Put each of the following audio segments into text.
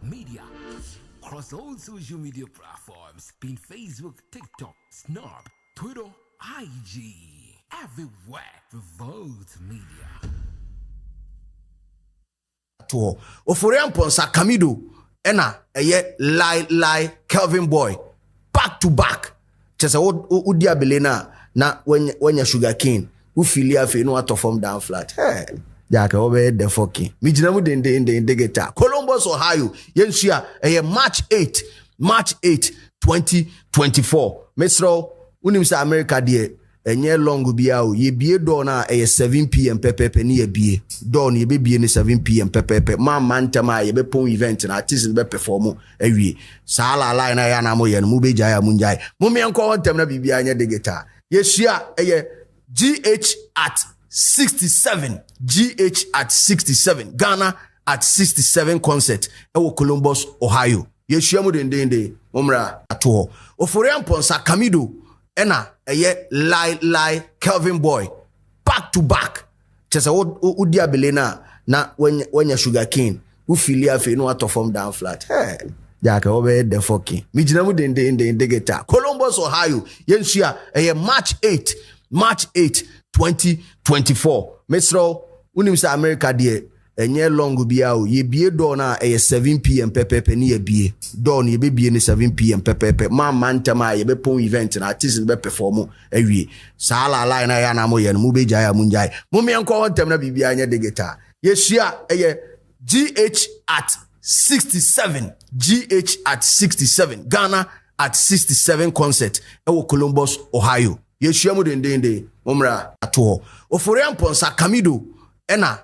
Media. Across all social media platforms, being Facebook, TikTok, Snap, Twitter, IG. Everywhere. Revolt Media. To Oforian Ponsa Kamido ena lie Kelvin Boy back to back. Just udi abelena na when you sugar cane who filia fe no to form down flat. Hey, Jack over the fucking. Mijinamu de geta. Columbus, Ohio. Yensia March 8, 2024. Mesro unimsa America die. Enye long biao ye bie door na 7 p.m. pepepe ni ye bie door ni be bie ni 7 p.m. pepepe man tema ye be pon event na artist be perform awie sala line na ya na mo ye no mu be jaya mu njai mu me enkontem na bibia anya de guitar ye hia GH at 67 Ghana at 67 concert ewo Columbus, Ohio. Ye hia mu de momra ato Oforian Ponsa Kamido ena lie Kelvin Boy back to back. Just udi abelena na when you sugar cane who filia fe no to form down flat. Hey, Jack over the fucking. Mijinamu de geta. Columbus, Ohio. Yensia March 8, 2024. Mesro unimsa America die. Enye long biao ye bie door na 7 p.m. pepepe ni ye bie door ni be bie ni 7 p.m. pepepe man tema ye be pon event na artist be perform awie sala line na ya na mo ye no mu be jaya mu njai mu me enkontem na bibia anya de guitar ye hia GH at 67 Ghana at 67 concert ewo Columbus, Ohio. Ye hia mu de momra ato Oforian Ponsa Kamido ena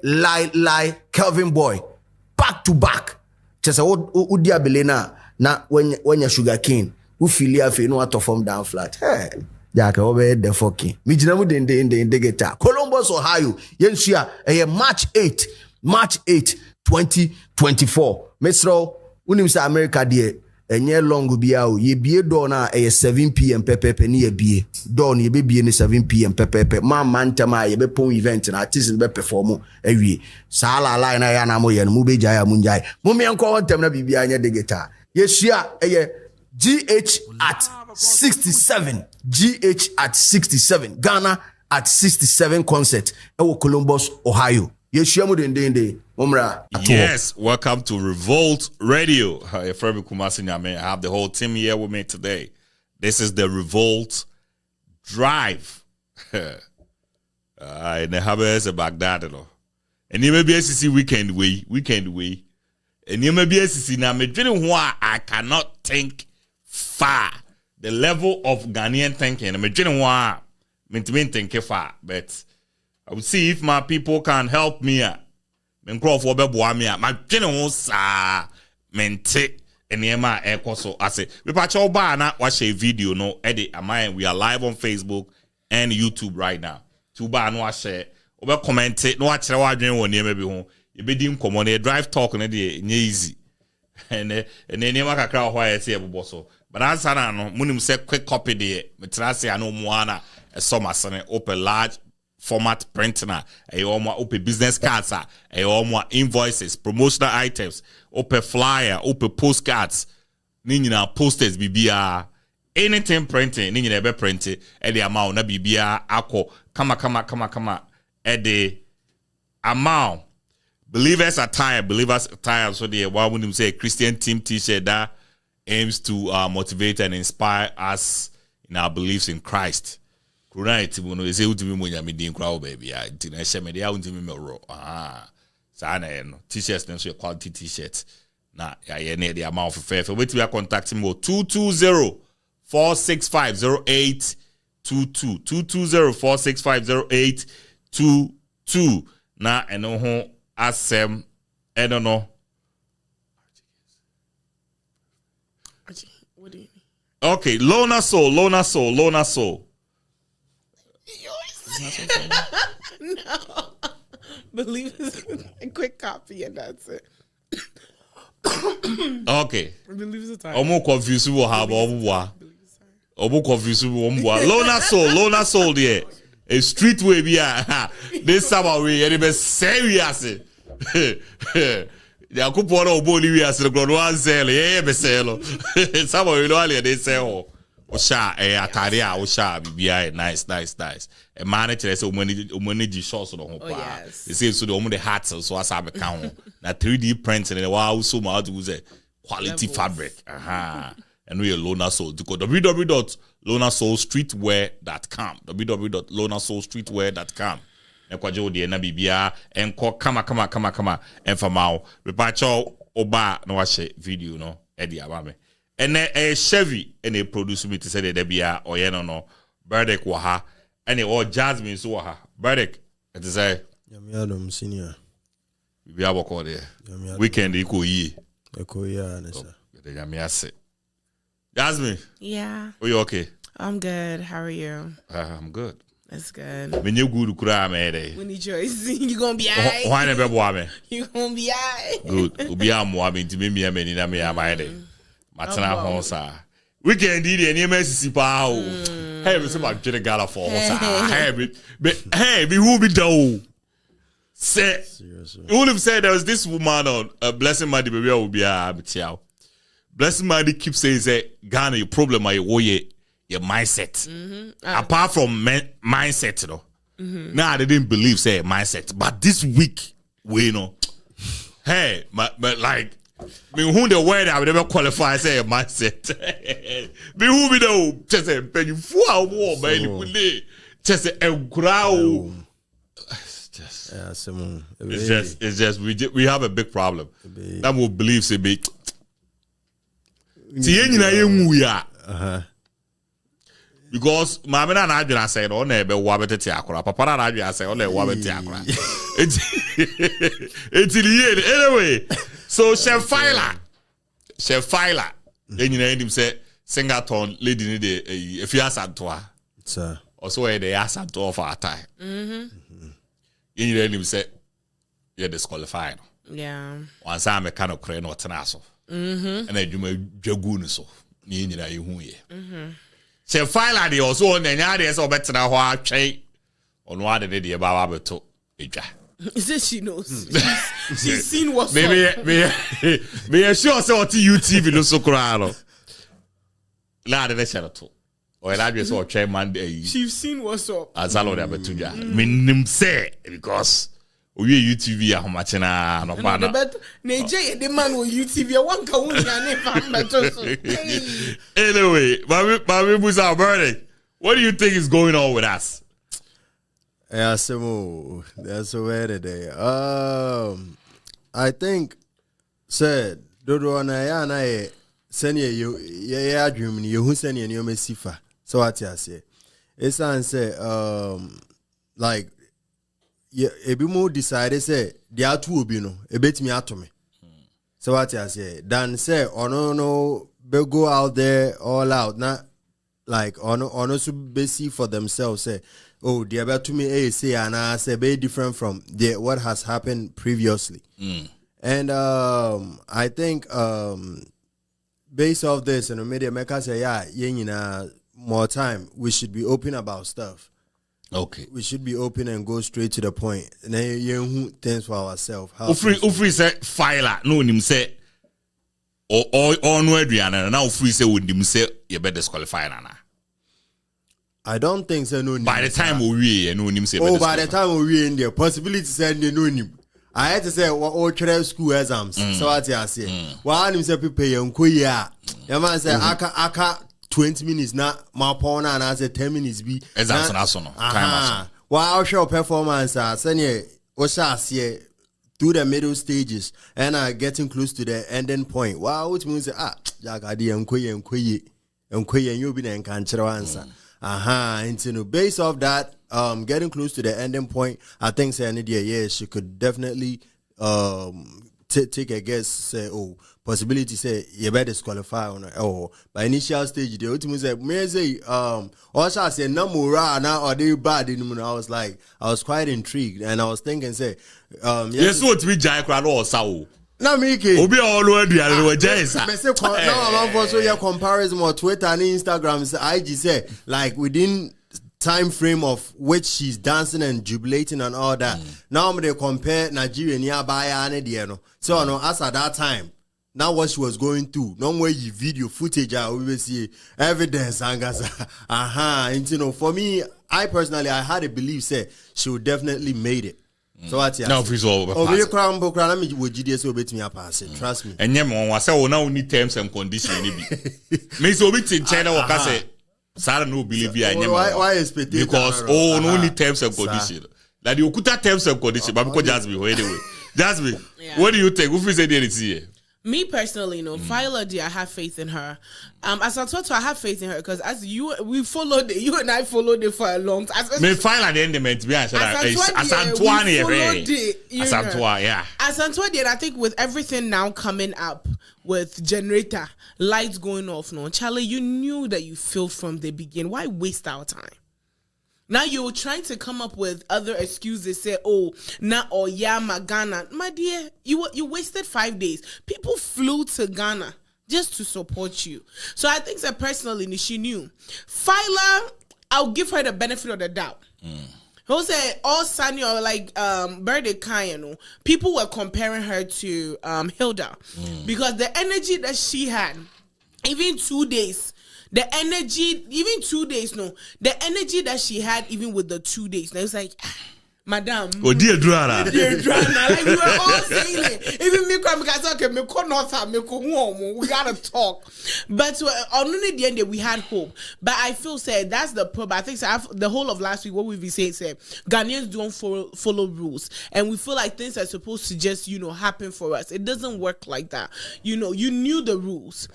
lie Kelvin Boy back to back. Just udi abelena na when you sugar cane who filia fe no to form down flat. Hey, Jack over the fucking. Mijinamu de geta. Columbus, Ohio. Yensia March 8, 2024. Mesro unimsa America die. Enye long biao ye bie door na 7 p.m. pepepe ni ye bie door ni be bie ni 7 p.m. pepepe man tema ye be pon event na artist be perform awie sala line na ya na mo ye no mu be jaya mu njai mu me enkontem na bibia anya de guitar ye hia GH at 67 Ghana at 67 concert ewo Columbus, Ohio. Yes, welcome to Revolt Radio. I have the whole team here with me today. This is the Revolt Drive. And the Habers are back that, and you may be SEC weekend way. And you may be SEC now. Why I cannot think far. The level of Ghanaian thinking. I'm why I think far, but I will see if my people can help me. My general sa mente enema ekoso ase. We patch all bar na watch a video no edit am we are live on Facebook and YouTube right now. To bar no share. Obe comment no watch wa dwen won niam bi ho. You be dim common drive talk na dey easy. And enema kakra ho ya se ebobo so. But answer na no munim say quick copy dey. Me trase ano mo ana e so masane open large format printer, open business cards, invoices, promotional items, open flyer, open postcards, nina posters BBR, anything printing, nina be printed, and the amount na BBR ako kama at the amount. Believers attire, so the one would say Christian team t-shirt that aims to motivate and inspire us in our beliefs in Christ. Right, no is ultimate when I'm in crowd, baby. I didn't share me ro. Sana no t-shirts, then so quality t-shirts. Nah, I need the amount for fair. For which we are contacting more 220-465-0822. 220-465-0822. Nah, and no home asem. I don't know. What do you mean? Okay, Lona Soul. No. Believe it's a quick copy and that's it. Okay. Believe it's a time. Omo confused wo ha ba omo confused wo mboa. Lona Soul there. A street way be this summer we any be serious. Ya kupo no bo ni wi ase no no ansel be sell. Some of you know they say oh. Osha atare a osha bibia nice. E manager say omani di shots no ho pa. They say so the hats so as be kan ho. Na 3D printing and wow so much to say quality fabric. And we are Lona Soul. To go www.lonasoulstreetwear.com. www.lonasoulstreetwear.com. Ekwaje odi na bibia enko kama and for now we pacho oba no wa video no e dia ba me. And a Chevy and a produce me to say that bia or no Burdick waha and or Jasmine so waha Burdick it is a Yamiadum senior. We have a there. Weekend equal ye. Echo ya Yamiase. Jasmine. Yeah. Are you okay? I'm good. How are you? I'm good. That's good. When you good cry me When you choice, you gonna be alright. Why never boy? You gonna be alright. Good. Ubi am wabi to me many na me am Matana Honsa. Weekend did any messy pow. Hey, we some get a gala for hey, be who be do. Say, you would have said there was this woman on Blessing Madi baby will be a bitiao. Blessing Madi keeps saying say Ghana your problem are your mindset. Apart from mindset, you know. Now they didn't believe say mindset, but this week we know. Hey, but like. Me who the word I would never qualify say a mindset. Me who be know just say ben you fool war man just say a crowd. It's just we have a big problem. That will believe say be. See you na ya. Because mama na adwena say no na ebe wa betete akora papa na adwena say o na wa betete akora. Anyway. So Chef Faila, then you know him say Singaton lady need if you ask Antoa, sir. Also they ask Antoa for a time. You know him say you're disqualified. Yeah. Once I'm a kind of crane or tenaso. And then you may jagoon so. You know you who ye. Chef Faila the also on the yard so better than what I on what they did about to Eja. Is it she knows? She's seen what's up. Me sure say what UTV no so crano. La de share to. O la be so try man dey. She's seen what's up. Azalo de betuja. Me nim say because we UTV how much na no pa na. Neje the man on UTV one ka won ya ne fa beto so. Anyway, my Musa Burdick, what do you think is going on with us? Yeah, so that's a way today. I think said Dodo na ya na ye senior you dream you who senior you me sifa. So what I say? It's say like yeah, ebi mo decide say they are two obi no e bet me atomy. So what I say? Dan say no be go out there all out na like ono so be see for themselves say oh, the about to me say and I say very different from what has happened previously. And I think based off this and the media maker say yeah, more time we should be open about stuff. Okay. We should be open and go straight to the point. And then things for ourselves. Ufri say Faila no nim say or no Adriana now Ufri say would nim say you better disqualify na. I don't think so. No. By the time we no nim say. Oh, by the time we in there, possibility say no nim. I had to say what school exams. So what I say. One him say people yanko ya. Your man say aka 20 minutes na my phone and I say 10 minutes be. Exams na so no. Time While show performance senior see through the middle stages and getting close to the ending point. Wow, which means jagadi yanko you be na enkanchero answer. And based off that, getting close to the ending point, I think say she could definitely take a guess, say, oh, possibility say you better disqualify on by initial stage the ultimate say me say also I say no more now or they bad in I was quite intrigued and I was thinking say yes what to be jai crowd or sao. Na me ke obi all the other way jesa me say now I'm for so your comparison on Twitter and Instagram say IG say like within time frame of which she's dancing and jubilating and all that. Now they compare Nigeria nearby and the so no as at that time. Now what she was going through, no way you video footage I will see evidence and and you know, for me, I personally I had a belief say she would definitely made it. So what's now if it's all oh we crown me with GDS obet me pass it, trust me. And yem one say oh now need terms and conditions me so bit in China what say Sarah no believe ya why expectation because no need terms and conditions. Like the okuta terms and conditions but because Jasmine anyway. Jasmine, what do you think? Who say there is here? Me personally, Faila, I have faith in her. As I told you, I have faith in her because as you and I followed it for a long time. Me Faila the end meant to be as Antoine, yeah. As Antoine, I think with everything now coming up with generator lights going off, Charlie, you knew that you failed from the beginning. Why waste our time? Now you're trying to come up with other excuses. Say, oh, nah, or yeah, Ghana. My dear, you wasted 5 days. People flew to Ghana just to support you. So I think that personally, she knew. Faila, I'll give her the benefit of the doubt. Who said all Sunny or like Birthday Kayano, people were comparing her to Hilda because the energy that she had, even 2 days. The energy, even 2 days, the energy that she had, even with the 2 days, it was like, Madam. Oh, dear Drana. Dear Drana. Like, we were all saying it. Even me, because okay, me call not me call home. We gotta talk. But on the end, we had hope. But I feel said that's the problem. I think the whole of last week, what we've been saying, Ghanaians don't follow rules, and we feel like things are supposed to just happen for us. It doesn't work like that. You knew the rules.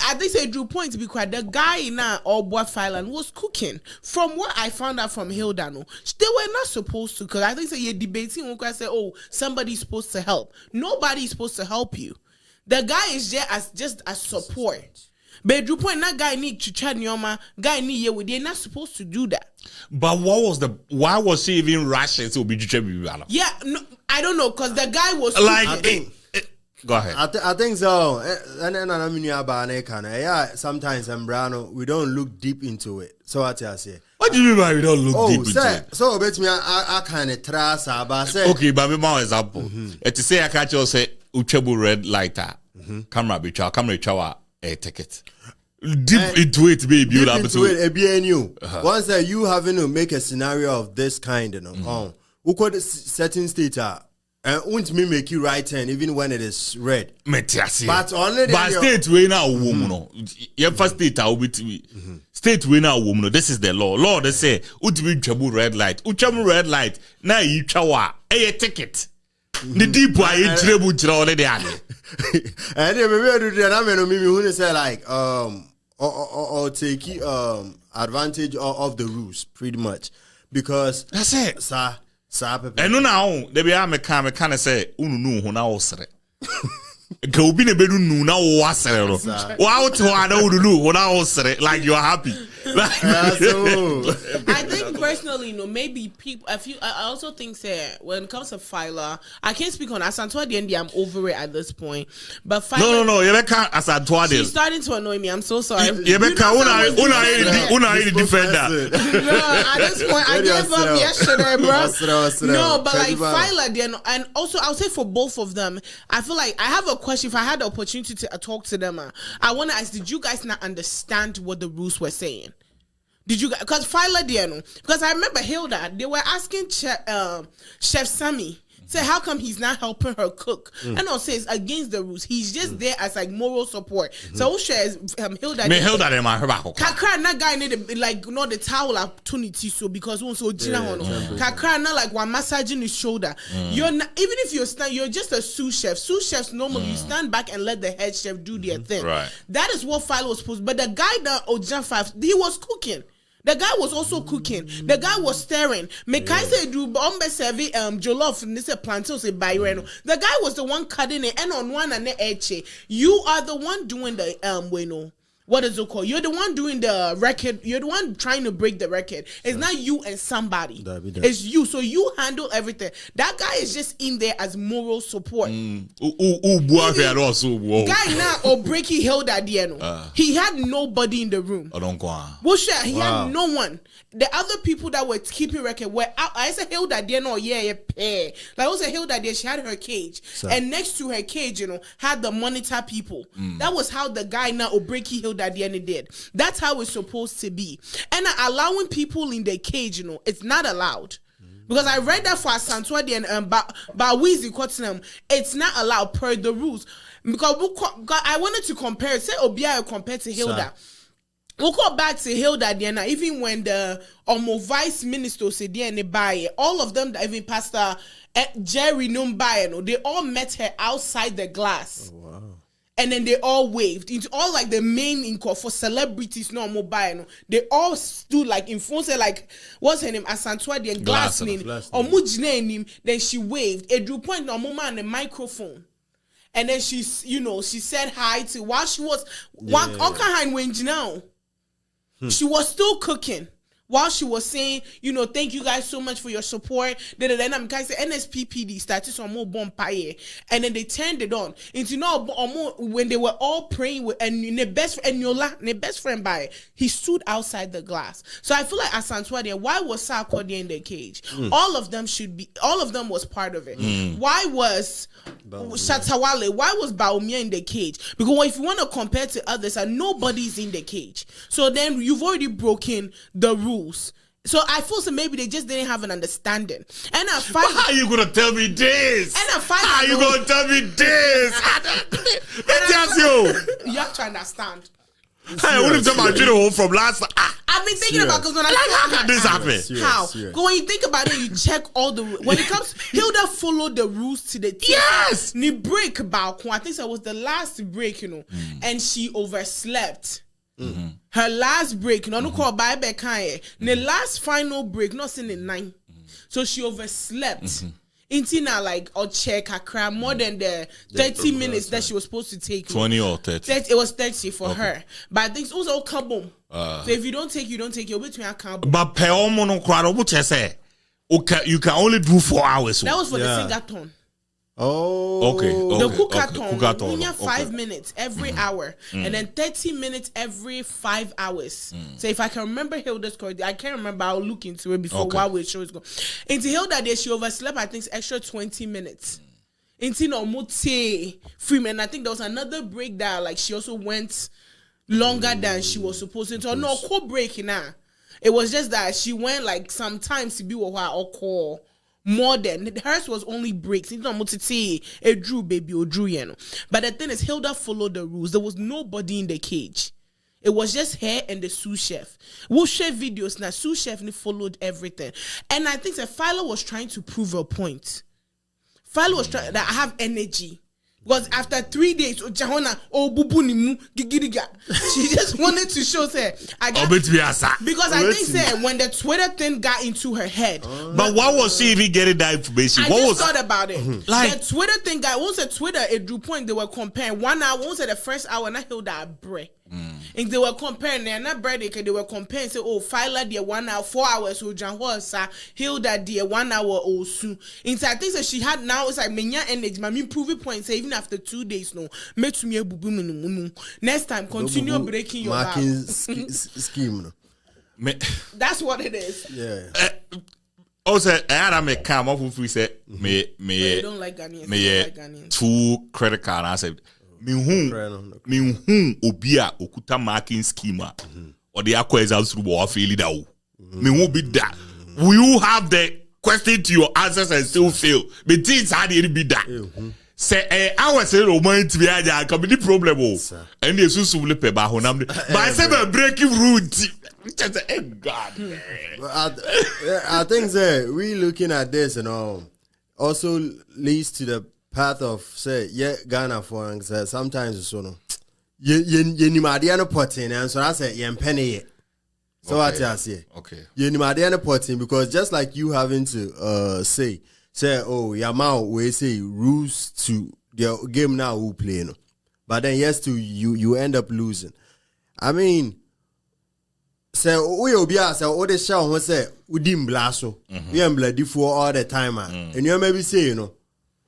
I think say Drew point to be quiet. The guy in our boy Faila was cooking. From what I found out from Hilda, they were not supposed to. Because I think say you're debating when I say, oh, somebody's supposed to help. Nobody's supposed to help you. The guy is there as just a support. But Drew point that guy need to chat nyoma. Guy need you. They're not supposed to do that. But why was she even rushing to be Yeah, no, I don't know because the guy was like. Go ahead. I think so. And then sometimes we don't look deep into it. So what I say? What do you mean by we don't look deep into it? So bet me I kind of trust about say. Okay, but me more example. It to say I catch you say uchebu red lighter. Camera chower a ticket. Deep into it, baby. Deep into it, BNU. Once you having to make a scenario of this kind, who could certain state and won't me make you right turn even when it is red. But only state way now woman. Your first state I will be state way now woman. This is the law. Law they say uchabu red light. Uchabu red light. Now you chawa a ticket. The deep why you treble already. And then maybe do that. I mean, who say like or take advantage of the rules pretty much because that's it, sir. And now they be me kind of say unu hu na osre. Ka obi na bedu nu na wasre no. Wa out ho ana unu hu na osre like you are happy. I think personally, maybe people. I also think when it comes to Faila, I can't speak on Asantua Diendi. I'm over it at this point. But Faila, no, you can't Asantua. She's starting to annoy me. I'm so sorry. You can't una defender. No, at this point, I gave up yesterday, bro. No, but like Faila, and also I'll say for both of them, I feel like I have a question. If I had the opportunity to talk to them, I want to ask: did you guys not understand what the rules were saying? Did you guys? Because Faila Diano, because I remember Hilda, they were asking Chef Sammy, say how come he's not helping her cook? And I'll say it's against the rules. He's just there as like moral support. So who shares Hilda? Me Hilda dem a heba. Kakra na guy need like not the towel opportunity so because one so Gina hono. Kakra na like one massaging his shoulder. You're not, even if you're just a sous chef. Sous chefs normally you stand back and let the head chef do their thing. Right. That is what Faila was supposed. But the guy that Ojan 5, he was cooking. The guy was also cooking. The guy was stirring. Mekai say do bombe serve jollof and this plantain say bayreno. The guy was the one cutting it and on one and the eche. You are the one doing the what is it called? You're the one doing the record. You're the one trying to break the record. It's not you and somebody. It's you. So you handle everything. That guy is just in there as moral support. Guy now or breaking Hilda Diano. He had nobody in the room. He had no one. The other people that were keeping record were out. I said Hilda Diano, pair. Like I was a Hilda Diano, she had her cage. And next to her cage, had the monitor people. That was how the guy now Obreki Hilda Diane did. That's how it's supposed to be. And allowing people in the cage, it's not allowed. Because I read that for Asantwadi and Bawizi Kottenham, it's not allowed per the rules. Because I wanted to compare, say Obia compared to Hilda. We'll go back to Hilda Diana, even when the vice minister said Diana all of them, even Pastor Jerry Numbaye, they all met her outside the glass. Oh, wow. And then they all waved. It's all like the main for celebrities, no mobile. They all stood like in front, like what's her name? Asantwadi and glass name. Or Mujne. Then she waved. It drew point on Moma on the microphone. And then she said hi to while she was she was still cooking. While she was saying, thank you guys so much for your support. Then I'm guys say NSPPD started some more bonfire, and then they turned it on. And when they were all praying with and the best friend by he stood outside the glass. So I feel like Asantwadi, why was Sarkodie in the cage? All of them was part of it. Why was Shatawale? Why was Baumia in the cage? Because if you want to compare to others, and nobody's in the cage. So then you've already broken the rules. So I feel so maybe they just didn't have an understanding. And I find how are you gonna tell me this? And I find how are you gonna tell me this? You have to understand. I would have done my video from last. I've been thinking about because when how can this happen? How? When you think about it, you check all the when it comes. Hilda followed the rules to the T. Yes. Ni break about. I think that was the last break, and she overslept. Her last break, no call by Bekai. The last final break, not in the 9. So she overslept. Intina like or check her crap more than the 30 minutes that she was supposed to take. 20 or 30. It was 30 for her. But I think it's also kaboom. So if you don't take, you don't take. You're between a kaboom. But peomono crowd, what you say? Okay, you can only do 4 hours. That was for the singathon. Oh, okay. The cookathon, Okay. 5 minutes every hour, and then 30 minutes every 5 hours. So if I can remember Hilda's correctly, I can't remember. I'll look into it before while we show is going. Into Hilda, she overslept. I think extra 20 minutes. Into Nomote Freeman, I think there was another break that like she also went longer than she was supposed to. So no co-break now. It was just that she went like sometimes to be with her or call. More than hers was only breaks. It's not multi it drew baby or drew But the thing is, Hilda followed the rules. There was nobody in the cage. It was just her and the sous chef. We'll share videos now. Sous chef followed everything. And I think that Faila was trying to prove a point. Faila was trying that I have energy. Because after 3 days, she just wanted to show her. Because I think when the Twitter thing got into her head. But why was she even getting that information? I just thought about it. Like the Twitter thing got once at Twitter, it drew point. They were comparing 1 hour, once at the first hour, and I held that break. And they were comparing, they're not bread, they were comparing, say, Faila dear 1 hour, 4 hours, so John Horsa, Hilda dear 1 hour or so. And I think that she had now, it's like, menya energy, my mean, prove it point, say, even after 2 days, no, met me a boo next time, continue breaking your marking scheme. That's what it is. Yeah. Also, I had a make come up with we said, me, don't like Ghanaians. Me, 2 credit card, I said, me who obia okuta marking schema or the aqua is also fail it out. Me who be that. Will you have the question to your answers and still fail? But things had it be that. Say, I was saying, Roman to be a comedy problem. And the Susu will pay by Honam. But I said, a breaking route. God. I think that we looking at this and also leads to the path of say Ghana for sometimes it's so no you madiano potting and so I say penny so what I say you madiano potting because just like you having to say oh Yamao we say rules to the game now who play no but then yes to you end up losing I mean, say we obia say o de show ho say udi mbla so. We bloody for all the time and you maybe say, you know,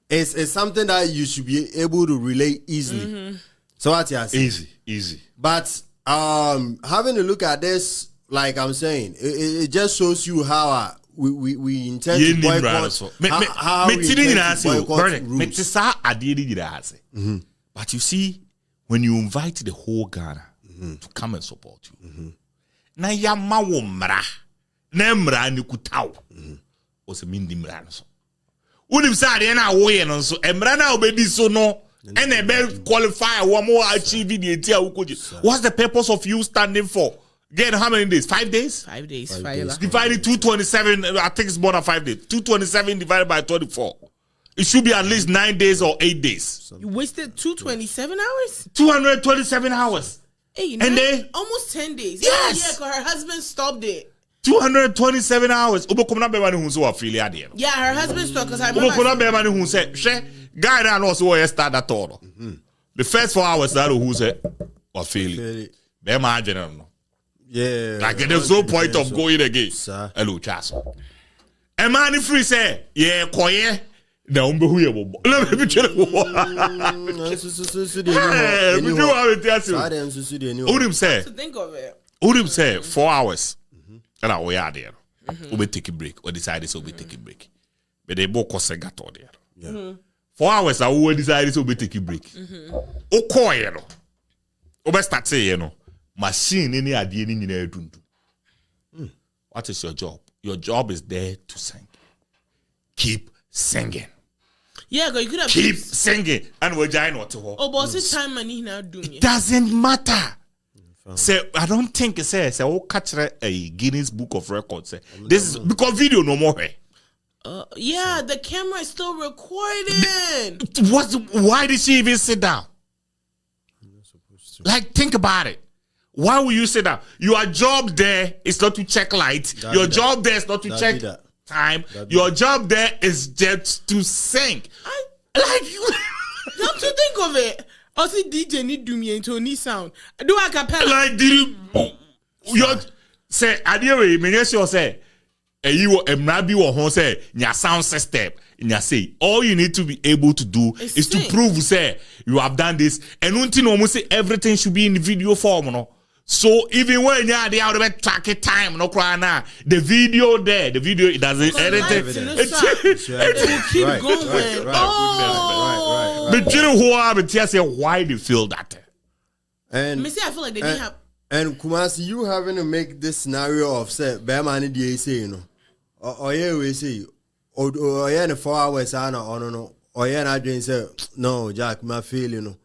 it's something that you should be able to relate easily. So what you say? Easy. But having a look at this, like I'm saying, it just shows you how we intend to boycott. How we intend to boycott rules. But you see, when you invite the whole Ghana to come and support you, na ya mawo mra na mra ni kutaw o se mindi mra no so unim sa de na wo ye no so mra na obedi so no and e be qualify one more achieve the tia ukoji. What's the purpose of you standing for? Get how many days? 5 days? 5 days. Faila. Divided 227, I think it's more than 5 days. 227 divided by 24. It should be at least 9 days or 8 days. You wasted 227 hours? 227 hours. Hey, and they almost 10 days. Yes. Yeah, because her husband stopped it. 227 hours. Yeah, her husband stopped because I remember. Guy that also start that all. The first 4 hours that who said or failure. Yeah. Like there's no point of going again. Hello, Chasso. A man free say, yeah, quiet. Na umbe huye bobo. Let me tell you. Udim say. Think of it. Udim say 4 hours. And I we are there. We take a break or decide so we take a break. But they both cost a gato there. Yeah. 4 hours I will decide so we take a break. O koye no. O be start say you know. Machine any idea ni nyina edundu. What is your job? Your job is there to sing. Keep singing. Yeah, you could have keep singing and we're giant what to oh, but it's time money now doing it. Doesn't matter. Say I don't think it says oh catch a Guinness Book of Records. Say this is because video no more. Yeah, the camera is still recording. Why did she even sit down? Like think about it. Why will you sit down? Your job there is not to check light. Your job there is not to check time. Your job there is just to sing. Like you come to think of it. Also DJ need do me into any sound. Do a cappella. Like did you say adiwe me sure say you emrabi wo ho say nya sound system nya say all you need to be able to do is to prove say you have done this and until no say everything should be in video form no. So even when you are there, out of track it time, no cry now. The video there, it doesn't anything. It will keep going. But you know who are but say why they feel that? And I feel like they didn't have. And Kumasi, you having to make this scenario of say, Bearman the say, you know, or yeah, we say, or yeah, in 4 hours, or no, or yeah, I drink say, no, Jack, my feel, you know.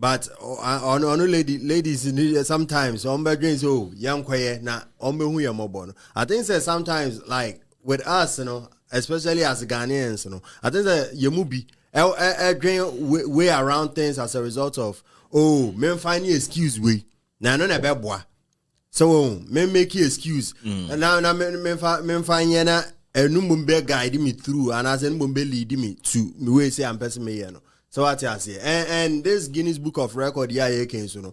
But on ladies sometimes on bedrooms young quiet na on who you more. I think that sometimes like with us, you know, especially as Ghanaians, you know, I think that you movie way around things as a result of men find you excuse way. Now no na boy. So men make you excuse. And now men find you na number guide me through and as number lead me to me way say I'm person me you know. So what you say, and this Guinness Book of Record, you know,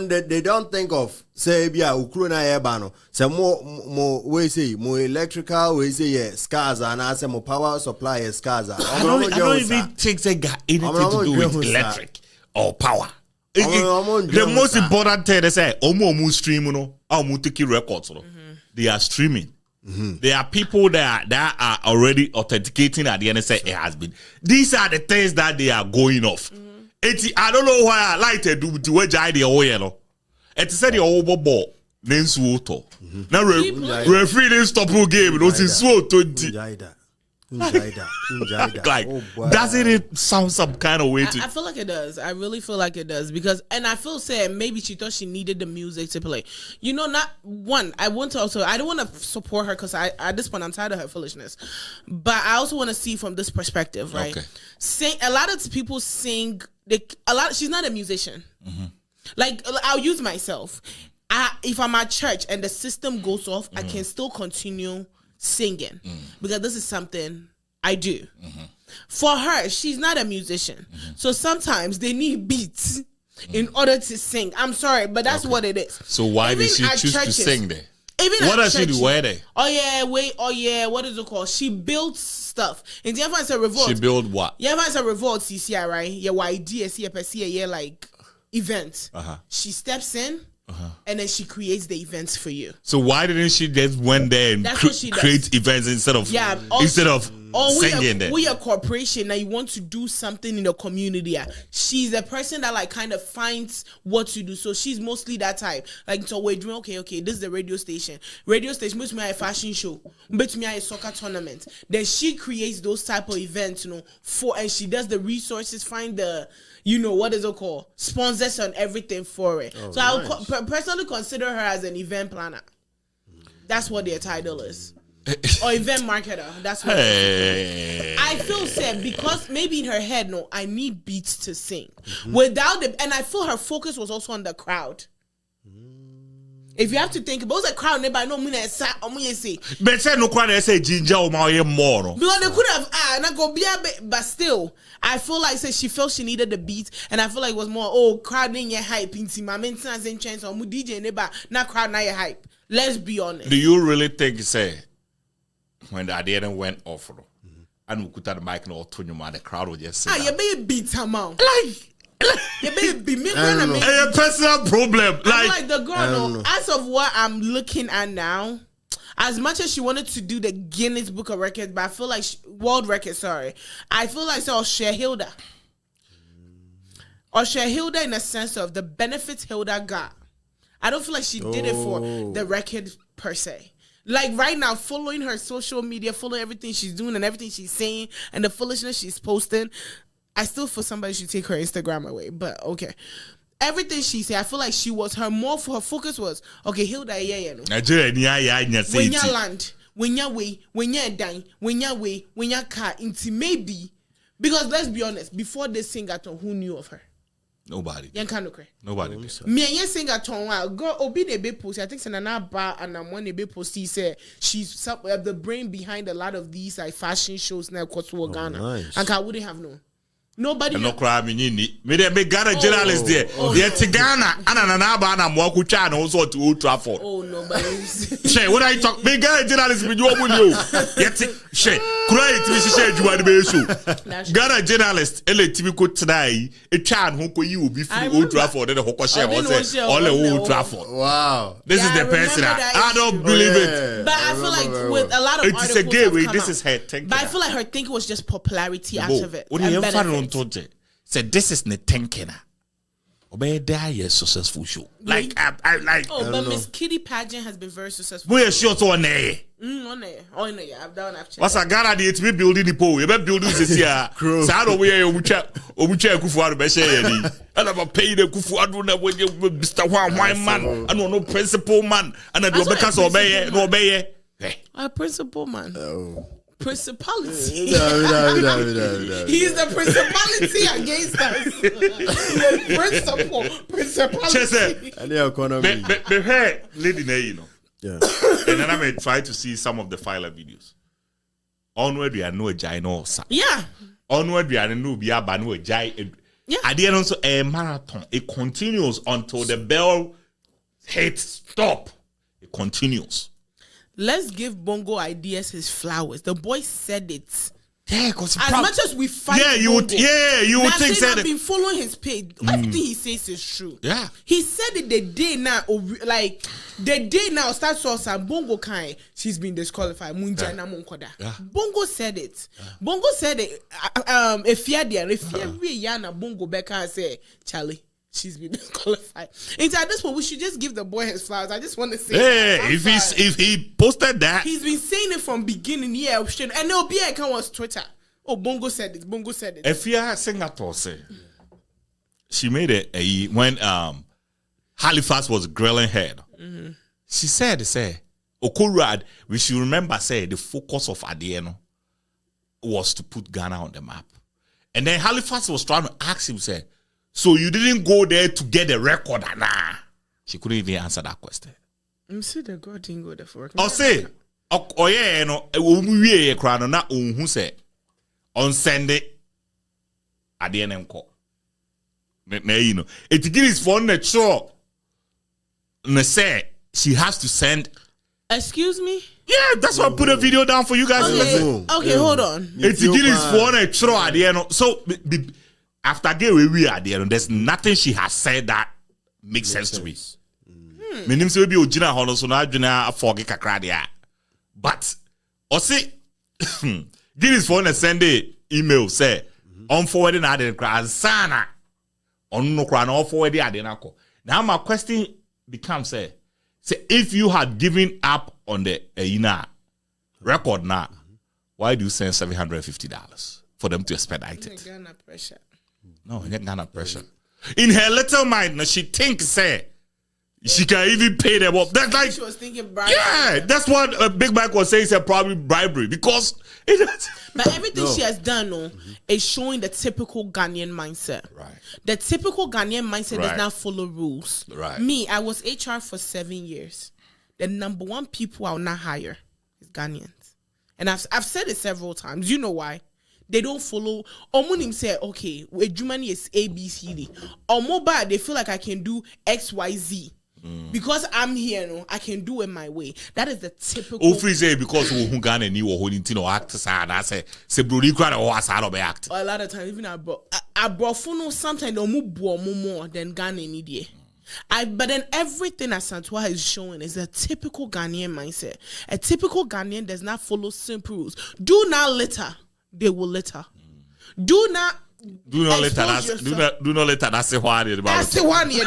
they don't think of say be a Ukrona ebano, say more we say more electrical, we say scars and I say more power supply scars. I don't even think they got anything to do with electric or power. The most important thing they say, omo stream, you know, omo take records, they are streaming. There are people that are already authenticating at the end and say it has been. These are the things that they are going off. I don't know why I like to do the way I the oil. It said the over ball. Then swoto. Now referee didn't stop the game. It was in swoto 20. Like, doesn't it sound some kind of way to? I feel like it does. I really feel like it does because, and I feel sad. Maybe she thought she needed the music to play. You know, not one. I don't want to support her because at this point I'm tired of her foolishness. But I also want to see from this perspective, right? Okay. A lot of people sing. She's not a musician. Like I'll use myself. If I'm at church and the system goes off, I can still continue singing because this is something I do. For her, she's not a musician, so sometimes they need beats. in order to sing. I'm sorry, but that's what it is. So why Even did she at choose to churches, sing there? Even What at does she do? churches. Where they? Oh yeah, what is it called? She builds stuff. And the other one said revolt. She build what? Yeah, one said revolt. CCI, right? Yeah, idea, yeah, like event. She steps in. And then she creates the events for you. So why didn't she just went there and That's what she does. create events instead of singing there? We are a corporation and you want to do something in the community. She's a person that like kind of finds what to do. So she's mostly that type. Like, so we're doing okay. This is the radio station. Radio station makes me a fashion show, makes me a soccer tournament. Then she creates those type of events, and she does the resources, find the. What is it called? Sponsors and everything for it. So I would personally consider her as an event planner. That's what their title is. Or event marketer. That's what it is. I feel sad because maybe in her head, I need beats to sing. Without it, and I feel her focus was also on the crowd. If you have to think about the crowd, nobody know me say. But say no crowd say ginger or more. Because they could have and I go be but still, I feel like she felt she needed the beat, and I feel like it was more crowd in your hype into my maintenance and chance or DJ neighbor, not crowd na your hype. Let's be honest. Do you really think when the idea went off and we could have the mic and all turn your man, the crowd would just say you better beat him out. You better be me. A personal problem. Like the girl, as of what I'm looking at now, as much as she wanted to do the Guinness Book of Records, but I feel like World Records, I feel like Hilda in a sense of the benefits Hilda got. I don't feel like she did it for the record per se. Like right now, following her social media, following everything she's doing and everything she's saying and the foolishness she's posting, I still feel somebody should take her Instagram away, but okay. Everything she said, I feel like her focus was, okay, Hilda, Nigeria, when you land, when you way, when you dine, when you car, into maybe, because let's be honest, before this singer-ton, who knew of her? Nobody. Nobody. Me and you singer-ton, girl, Obi ne be post. I think Sanana Ba and I'm one be post. He said she's the brain behind a lot of these like fashion shows now. Ghana, nice. and I wouldn't have known. Nobody. No cry me ni. Me Ghana journalist there. Yeah, to Ghana. Ana ba mo ku cha na also to Old Trafford. Oh, nobody. She, what I talk? Me Ghana journalist me you omu you. Yeah, she. Cry it me she adwuma de be so. Ghana journalist ele TV ko try e twa an ho ko yi obi fi Old Trafford de ho share o say all Old Trafford. Wow. This is the person I don't believe it. But I feel like with a lot of it is a gateway. This is her thinking. But I feel like her thinking was just popularity out of it. What do you said this is the thinking. Obey die a successful show. Like I like. Oh, but Miss Kitty Pageant has been very successful. We are short on there. On there. I've checked. What's a Ghana the to be building the pole? You better building this year. So I don't wear obucha kufu adu be share ni. And I'm pay the kufu adu na when you Mr. Wine man. I know no principal man. And I do because obey no obey. A principal man. Oh. Principality. No. He is the principality against us. The principality. And the economy. The hair lady there, Yeah. And then I may try to see some of the Faila videos. Onward we are no giant. Yeah. Onward we are no be a no giant. Yeah. At the end also a marathon. It continues until the bell hits stop. It continues. Let's give Bongo Ideas his flowers. The boy said it. Yeah, because as much as we fight, you would think. I've been following his page. Everything he says is true. Yeah, he said it the day now, starts off and Bongo Kai. She's been disqualified. Munjana Monkoda. Bongo said it. Bongo said it. If you're Yana Bongo Becca say Charlie. She's been disqualified. And at this point, we should just give the boy his flowers. I just want to say, if he posted that, he's been saying it from beginning. Yeah, and there'll be a account on Twitter. Oh, Bongo said it. Bongo said it. If you are singer, say she made it when Halifax was grilling head. Mm-hmm. She said, Okurad, we should remember, the focus of Adieno was to put Ghana on the map, and then Halifax was trying to ask him, so you didn't go there to get the record, nah? She couldn't even answer that question. I'm sure the girl didn't go there for work. I'll say, oh yeah, we crown na who say on Sunday at the NM call. you know. It gives phone the show. And say she has to send. Excuse me? Yeah, that's why I put a video down for you guys to listen. Okay, hold on. It's gives phone a show at the end. So after we are there, there's nothing she has said that makes sense to me. Meaning say be ojina hono so na adwena afoge kakra dia. But Osi give his phone and send the email say on forwarding ade kra sana on no kra na forward the ade na ko. Now my question becomes say if you had given up on the record now, why do you send $750 for them to expedite it? Ghana pressure. No, Ghana pressure. In her little mind, she thinks say she can even pay them up. That's like she was thinking bribery. Yeah, that's what Big Mike was saying. Said probably bribery because but everything she has done is showing the typical Ghanaian mindset. Right. The typical Ghanaian mindset does not follow rules. Right. Me, I was HR for 7 years. The number one people I will not hire is Ghanaians, and I've said it several times. You know why? They don't follow. Omunim say, okay, with Jumani is ABCD. Or mobile, they feel like I can do XYZ. Because I'm here, no, I can do it my way. That is the typical. Say because who Ghana ni wo holding no act sad. I say brody kwara o asado be act. A lot of times, even abroad, sometimes they move more than Ghana need. But then everything that Santua is showing is a typical Ghanaian mindset. A typical Ghanaian does not follow simple rules. Do not litter, they will litter. Do not let that say one year. That's the 1 year.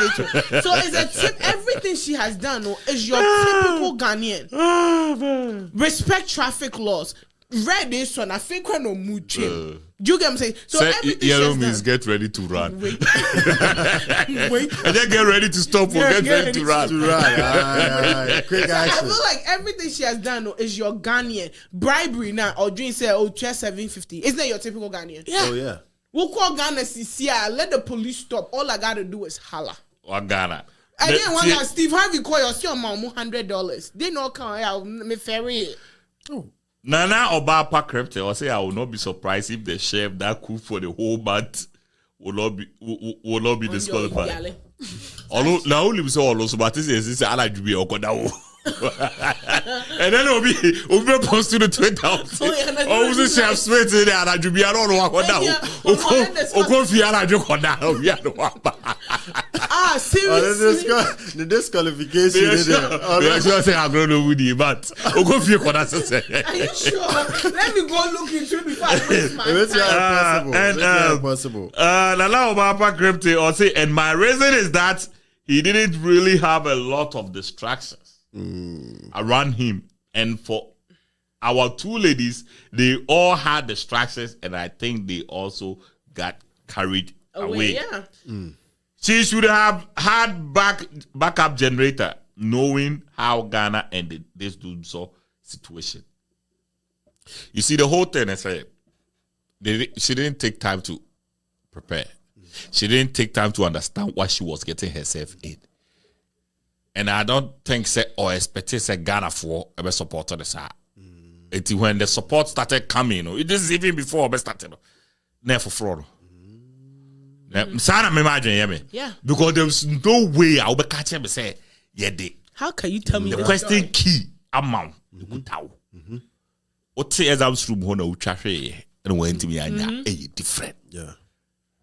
So it's a tip. Everything she has done is your typical Ghanaian. Respect traffic laws. Read this one. I think we're no mood change. Do you get what I'm saying? So everything yellow means get ready to run. Wait. And then get ready to stop or get ready to run. Quick I action. feel like everything she has done is your Ghanaian. Bribery now or doing say just 750. Isn't that your typical Ghanaian? Yeah. Oh yeah. We'll call Ghana CCI. Let the police stop. All I gotta do is holla. Or Ghana. I didn't want that Steve Harvey call your mom $100. They not come out me ferry. Nana Obapa crypto or say I will not be surprised if the chef that cook for the whole month will not be disqualified. Although now only so also but this is ala jubi okodawo. And then obi post to the Twitter. Oh, was chef sweat in there ala jubi I don't know okodawo. Oko fi ala jokodawo ya no wapa. Seriously? The disqualification. Yeah, sure. Say I'm going to win but Oko fi okodawo. Are you sure? Let me go look into it before I waste my time. It's possible. Nana Obapa crypto or say, and my reason is that he didn't really have a lot of distractions around him. And for our two ladies, they all had distractions, and I think they also got carried away. Yeah. She should have had backup generator, knowing how Ghana ended this so situation. You see, the whole thing is she didn't take time to prepare. She didn't take time to understand what she was getting herself in. And I don't think expect Ghana for a support on the side. When the support started coming, this is even before we started. Never for fraud. Yeah. Because there was no way I would catch him and say, yeah, how can you tell me the question key amount? What say exams room hono uchafe and went to me anya different. Yeah.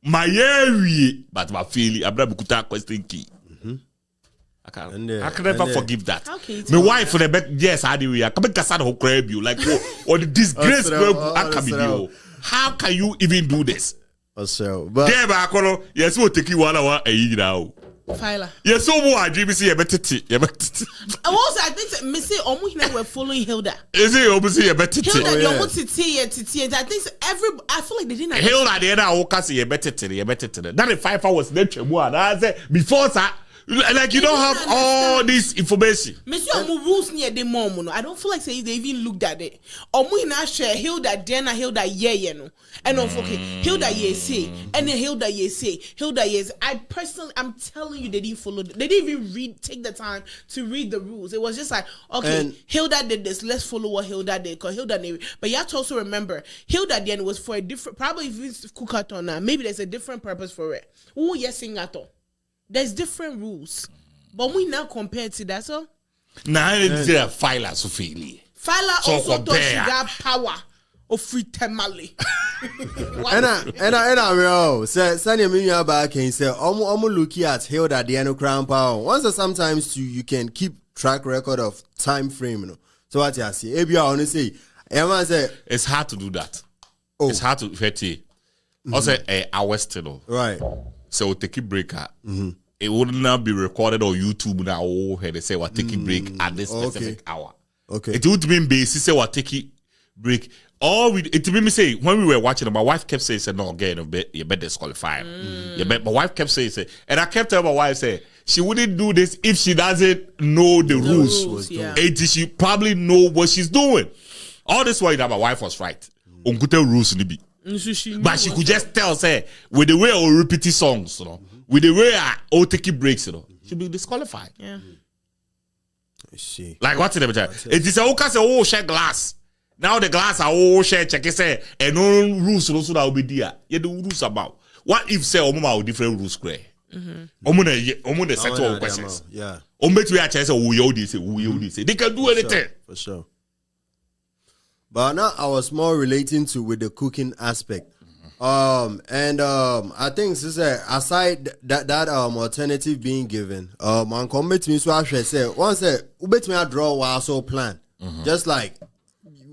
My area, but my feeling abra bukuta question key. I can never forgive that. My wife for the back, yes, I do. I come kasa the grab you like or the disgrace how can you even do this? Also, but yes, we'll take you 1 hour a year now. Faila. Yes, so what? GBC, a better also, I think Missy Omuhina were following Hilda. Is it obviously a better Hilda, you want to see it. I think I feel like they didn't. Hilda, the other Okasi, a better. That is 5 hours. That's before that. Like you don't have all this information. Monsieur rules near the mom. No, I don't feel like say they even looked at it. Or we not share Hilda Dena Hilda ye no. And of okay, Hilda ye say, and then Hilda ye say, Hilda yes. I personally, I'm telling you, they didn't follow. They didn't even take the time to read the rules. It was just like, okay, and Hilda did this. Let's follow what Hilda did. Cause Hilda knew. But you have to also remember, Hilda then was for a different. Probably if it's cookathon now, maybe there's a different purpose for it. Oh yes, singathon. There's different rules, but we now compare to that. So now it's a Faila so fairly. Faila also thought she got power of free temale. And I real say me back and say I'm looking at Hilda the end crown power. Once sometimes you can keep track record of time frame. You know? So what you see? If you honestly say it's hard to do that. Oh. It's hard to also hours still. Right. So take a break. It would not be recorded on YouTube now. Oh, they say we're taking break at this specific hour. Okay. It would mean basis say we're taking break. It made me say when we were watching, my wife kept saying, "No, again, you better disqualify." My wife kept saying, and I kept telling my wife, say she wouldn't do this if she doesn't know the rules. Yeah. She probably know what she's doing. All this while that my wife was right. Rules be. But she could just tell, say, with the way I repeat songs, you know, with the way I take breaks, you know, she'll be disqualified. Yeah. I see. Like what's it? It is a share glass. Now the glass are all share check say and no rules also that will be there. Yeah, the rules about. What if say Omuma different rules clear? Omuna settle questions. Yeah. Ombe to actually say we say they can do anything. For sure. But now I was more relating to with the cooking aspect. I think aside that alternative being given, on commit me so I should say once ubet me draw while so plan. Just like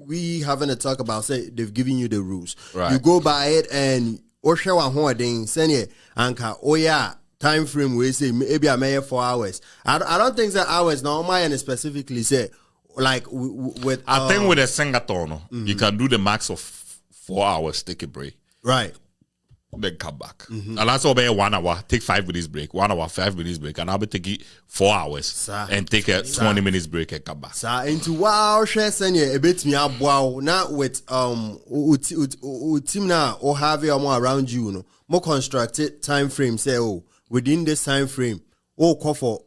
we having a talk about say they've given you the rules. Right. You go by it and Oshawa Hoarding send it anka yeah time frame we say maybe I may 4 hours. I don't think that hours now my and specifically say like with I think with a singathon, you can do the max of 4 hours, take a break. Right. Then come back. And that's all about 1 hour, take 5 minutes break, 1 hour, 5 minutes break, and I'll be taking 4 hours and take a 20 minutes break and come back. Into wow, share send a bit me up wow, not with team now or have you more around you, more constructed time frame, say within this time frame, call for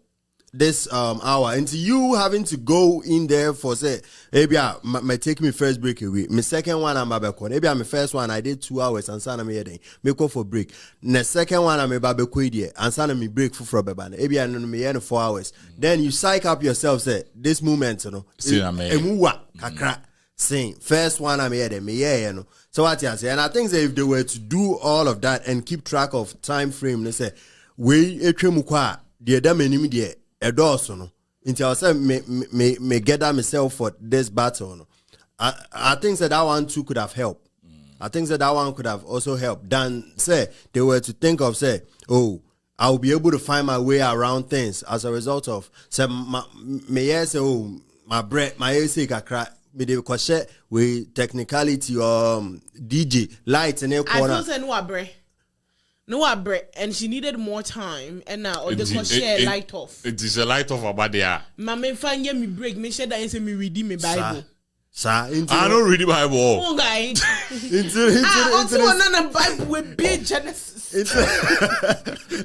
this hour into you having to go in there for say maybe I may take me first break away. My second one I'm back on. Maybe I'm my first one I did 2 hours and sana me heading. Me go for break. The second one I'm back here and sana me break for baby. Maybe I know me 4 hours. Then you psych up yourself say this moment kakra saying first one I'm here me So what you say? And I think that if they were to do all of that and keep track of time frame, they say we etwemukwa the damenim the Edosono until I say me gather myself for this battle. No? I think that one too could have helped. I think that one could have also helped. Than say they were to think of say, I'll be able to find my way around things as a result of say my bread, my AC kakra. Me de kwashe we technicality DJ light in a corner. I feel say no break, and she needed more time, and now the share light off. It is a light off about there. Mama, find me break. Me share that and say me reading me Bible. I don't read the Bible. Oh, guy. Also another Bible with big Genesis.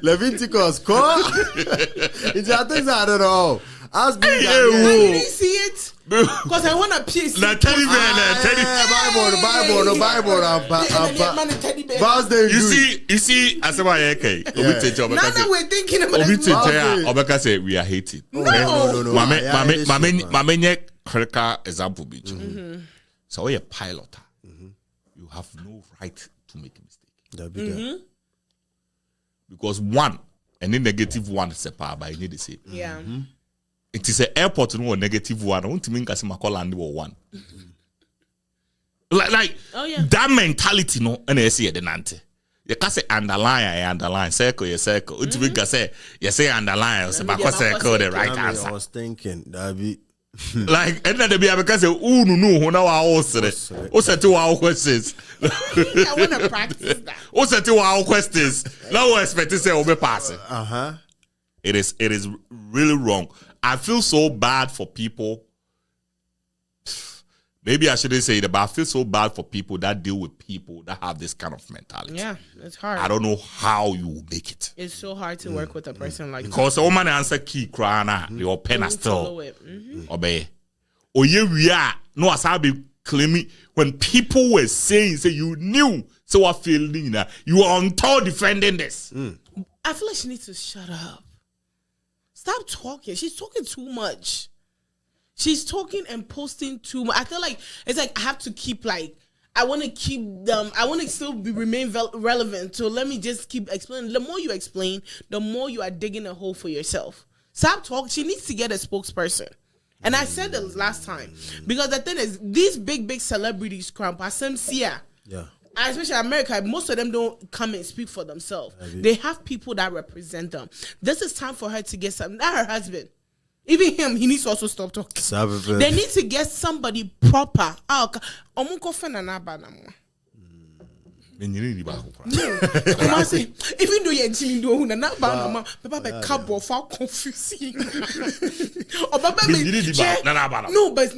Leviticus. It's a thing I don't know. I didn't see it because I want a piece. The teddy bear, You see, as a now we're thinking about it. Say we are hating. No. Mama, critical example. So you're a pilot. You have no right to make a mistake. Because one, and then negative one is a power by need to say. Yeah. It is an airport no negative one. I want to mean kasi makola and one. Like that mentality no and I see the nante. You can say underline circle your circle. It mean say you say underline so bako circle the right answer. I was thinking that be like and then be because no now all say o say to our questions. I want to practice that. O say to our questions. Now we expect to say we pass it. It is really wrong. I feel so bad for people. Maybe I shouldn't say it, but I feel so bad for people that deal with people that have this kind of mentality. Yeah, it's hard. I don't know how you will make it. It's so hard to work with a person like Because the woman answer key crana, your pen is still follow it. obey. Oh yeah, we are no as I be claiming when people were saying say you knew so what feeling you are on top defending this. I feel like she needs to shut up. Stop talking. She's talking too much. She's talking and posting too much. I feel like it's like I have to keep like I want to keep them. I want to still remain relevant. So let me just keep explaining. The more you explain, the more you are digging a hole for yourself. Stop talking. She needs to get a spokesperson. And I said that last time because the thing is, these big celebrities, Cramp, yeah. Especially America, most of them don't come and speak for themselves. They have people that represent them. This is time for her to get some. Not her husband. Even him, he needs to also stop talking. They need to get somebody proper. Even though you're Jimmy do not ban Papa Cabo for confusing. No, but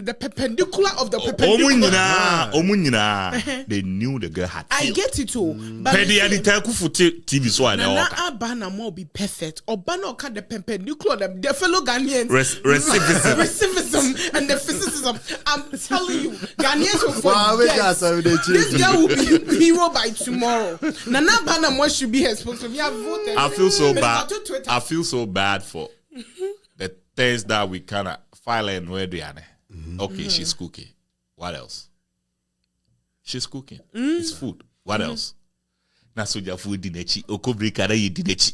the perpendicular of the perpendicular. They knew the girl had. I get it too. But TV so I know. Abana be perfect. Obano can the perpendicular, the fellow Ghanaians. Recidivism and the physicism. I'm telling you, Ghanaians will this girl will be hero by tomorrow. Nana Banamo should be her sponsor. We have voted. I feel so bad. I feel so bad for the things that we kind of file in where they are. Okay, she's cooking. What else? She's cooking. It's food. What else? Na soja food dinechi. Okobri kara yi dinechi.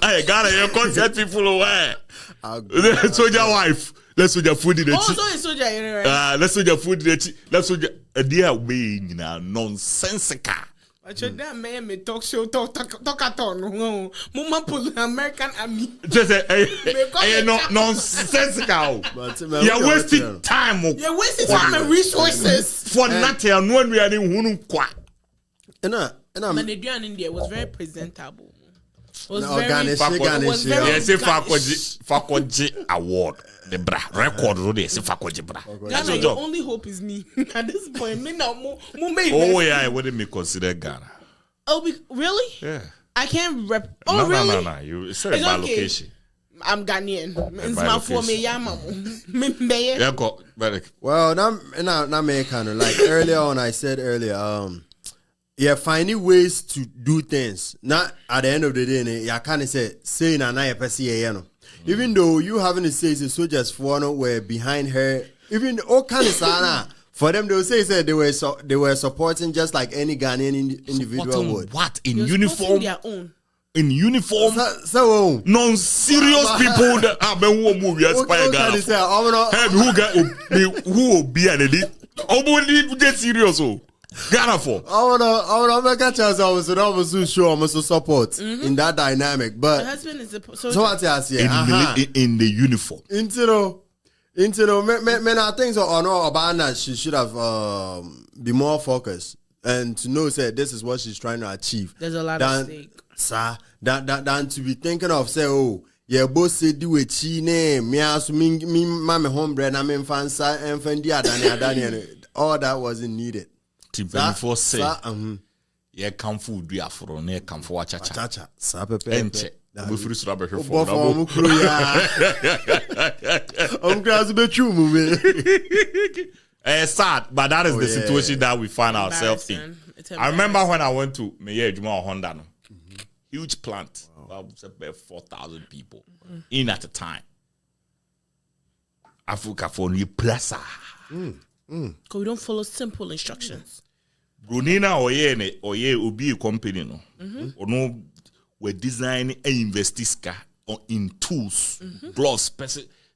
I got a concert people away. Soja wife. Let's do your food in the so it's soldier, right? Let's do your food in the let's do a dear way nonsensical. But you that man me talk show talk at on. Mama pull American army. Just nonsensical. You're wasting time. You're wasting time and resources for nothing. And when we are in Hunu Kwa. And the Dian in there was very presentable. Was yes, Fakoji award. The bra record road is Fakoji bra. Ghana, your only hope is me at this point. Me now, oh yeah, I wouldn't be considered Ghana. Oh, really? Yeah. I can't rep. Oh, no, really? No. You it's a bad location. I'm Ghanaian. It's my for me, yeah, well, now me kind of like earlier on. I said earlier, yeah, finding ways to do things. Not at the end of the day, you can't say na na person. Even though you having to say the soldiers for no were behind her, even all kind of sana for them, they will say they were supporting just like any Ghanaian individual supporting would. What in uniform? Their own. In uniform, so non-serious people that have been movie aspire Ghana. Who will be at the? Only get serious. Ghana for. I wanna make a chance. I was so sure I'm so support in that dynamic. But the husband is so what I say in the uniform. Into men I think so or no Obana she should have be more focused and to know that this is what she's trying to achieve. There's a lot of stake. Sir, than to be thinking of say yeah both say do a chi name me as me mama homebred I mean fancy and fendi adani all that wasn't needed. Team 24 say yeah come food we are for ne come for cha sa pepe enche we free so be here for I'm glad to be true movie. Sad, but that is the situation that we find ourselves in. I remember when I went to Meyer Juma Honda, huge plant, about 4,000 people in at a time. Africa for new plaza. Because we don't follow simple instructions. Brunina oye obi company no. Ono we design and invest in tools, gloves,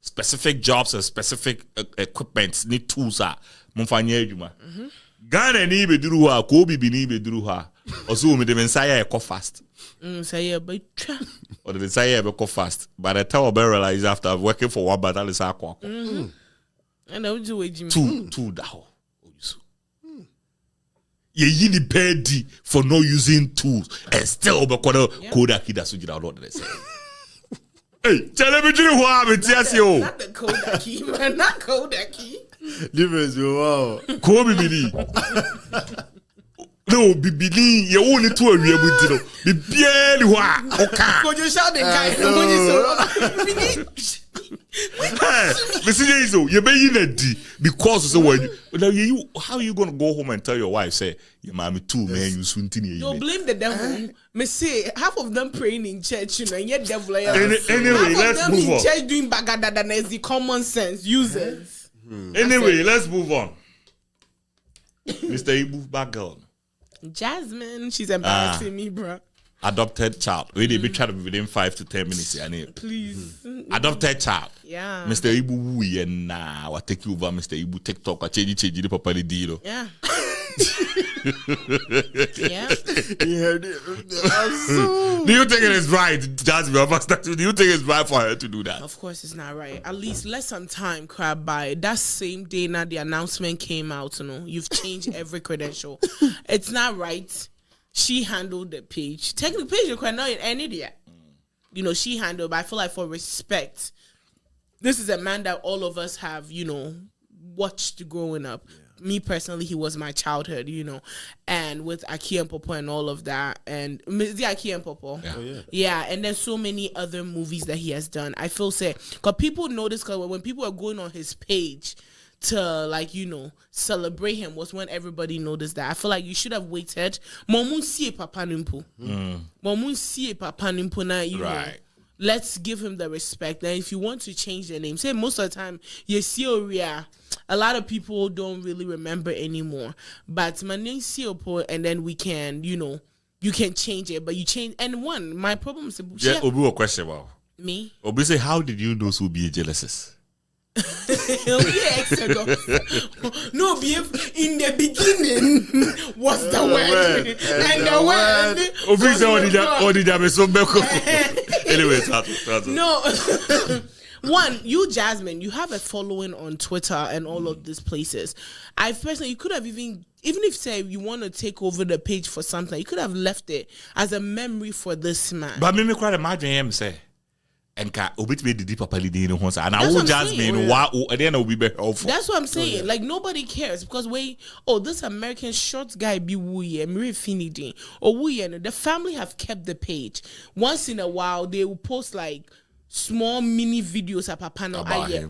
specific jobs and specific equipment. Need tools are mumfanye juma. Ghana ni be duru ha, ko bibi ni be duru ha. Oso me de mensaya e ko fast. Say but or the mensaya be ko fast. By the time I realize after working for one battle is akwa. And I would do it, Jimmy. Two daho. ye ni pedi for not using tools and still be Kodak kid as you know they say. Hey, tell me who I'm you. Not the Kodak key, man. Not Kodak key. Difference, wow. Kobe Bili. No, Bibili, you only two of you able to know. The barely wa. Okay. Could you shout the guy? Mr. You be in a D because of when you how are you gonna go home and tell your wife say your mommy too man you soon don't blame the devil. Me say half of them praying in church, and yet devil. Anyway, let's move on. Church doing bagada than is the common sense users. Anyway, let's move on. Mr. Ibu back on. Jasmine, she's embarrassing me, bro. Adopted child. We be trying to be within 5 to 10 minutes. Please. Adopted child. Yeah. Mr. Ibu we and now I take you over Mr. Ibu TikTok. I change the papa deal. Yeah. Yeah. Do you think it is right, Jasmine? Do you think it's right for her to do that? Of course, it's not right. At least let some time crab by. That same day now the announcement came out. You know, you've changed every credential. It's not right. She handled the page. Technically, page you can not in any yet. You know, she handled. But I feel like for respect, this is a man that all of us have, you know, watched growing up. Yeah. Me personally, he was my childhood, you know, and with Aki and Popo and all of that, and the Aki and Popo, yeah, and then so many other movies that he has done. I feel say because people notice because when people are going on his page to like celebrate him was when everybody noticed that. I feel like you should have waited. Momun siye papa nimpo, momun siye papa nimpo na you know. Let's give him the respect. And if you want to change the name, say most of the time, you see Oria. A lot of people don't really remember anymore. But my name is Siopo, and then we can, you can change it. But you change. And my problem is... Yeah, Obi, a question about me. Obi say, how did you know so be jealousies? No, in the beginning was the word, and the word. Obi say, anyway, no. One, you Jasmine, you have a following on Twitter and all of these places. I personally, you could have even if say you want to take over the page for something, you could have left it as a memory for this man. But me quite imagine him say. And Obi to be the deep papa leading in the and I will Jasmine wow and then will be better off. That's what I'm saying. Oh, yeah. Like nobody cares because this American short guy be wooye and Marie Finidi or wooye and the family have kept the page. Once in a while they will post like small mini videos of Papa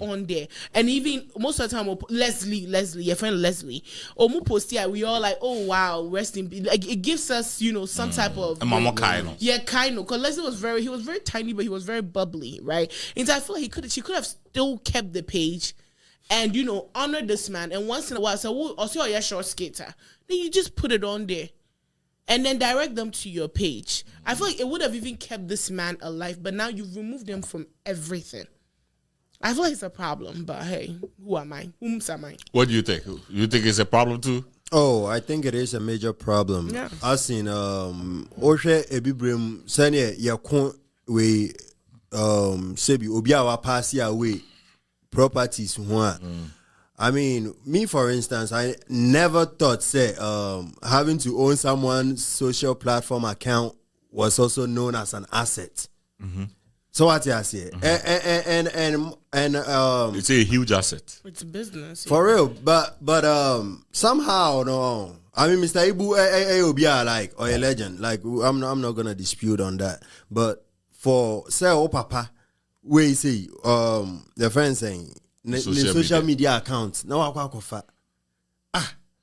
on there, and even most of the time Leslie, your friend Leslie, or mu post here, we all like, oh wow, rest in peace. Like it gives us, some type of Mama Kaino. Yeah, Kaino. Because Leslie was he was very tiny, but he was very bubbly, right? And so I feel like she could have still kept the page, and honored this man. And once in a while, say, oh, also you're a short skater. Then you just put it on there. And then direct them to your page. I feel like it would have even kept this man alive, but now you've removed him from everything. I feel like it's a problem, but hey, who am I? Whom am I? What do you think? You think it's a problem too? Oh, I think it is a major problem. Yeah. As in, Oshe Ebibrim, Sanya Yakon, we, Sebi, Obiawa pass away properties. I mean, me for instance, I never thought say having to own someone's social platform account was also known as an asset. Mm-hmm. So what I say, and it's a huge asset. It's business for real, but somehow no. I mean, Mr. Ibu Obia like or a legend. Like I'm not gonna dispute on that. But for say Papa, we see the friend saying. Social media account na wakwakofa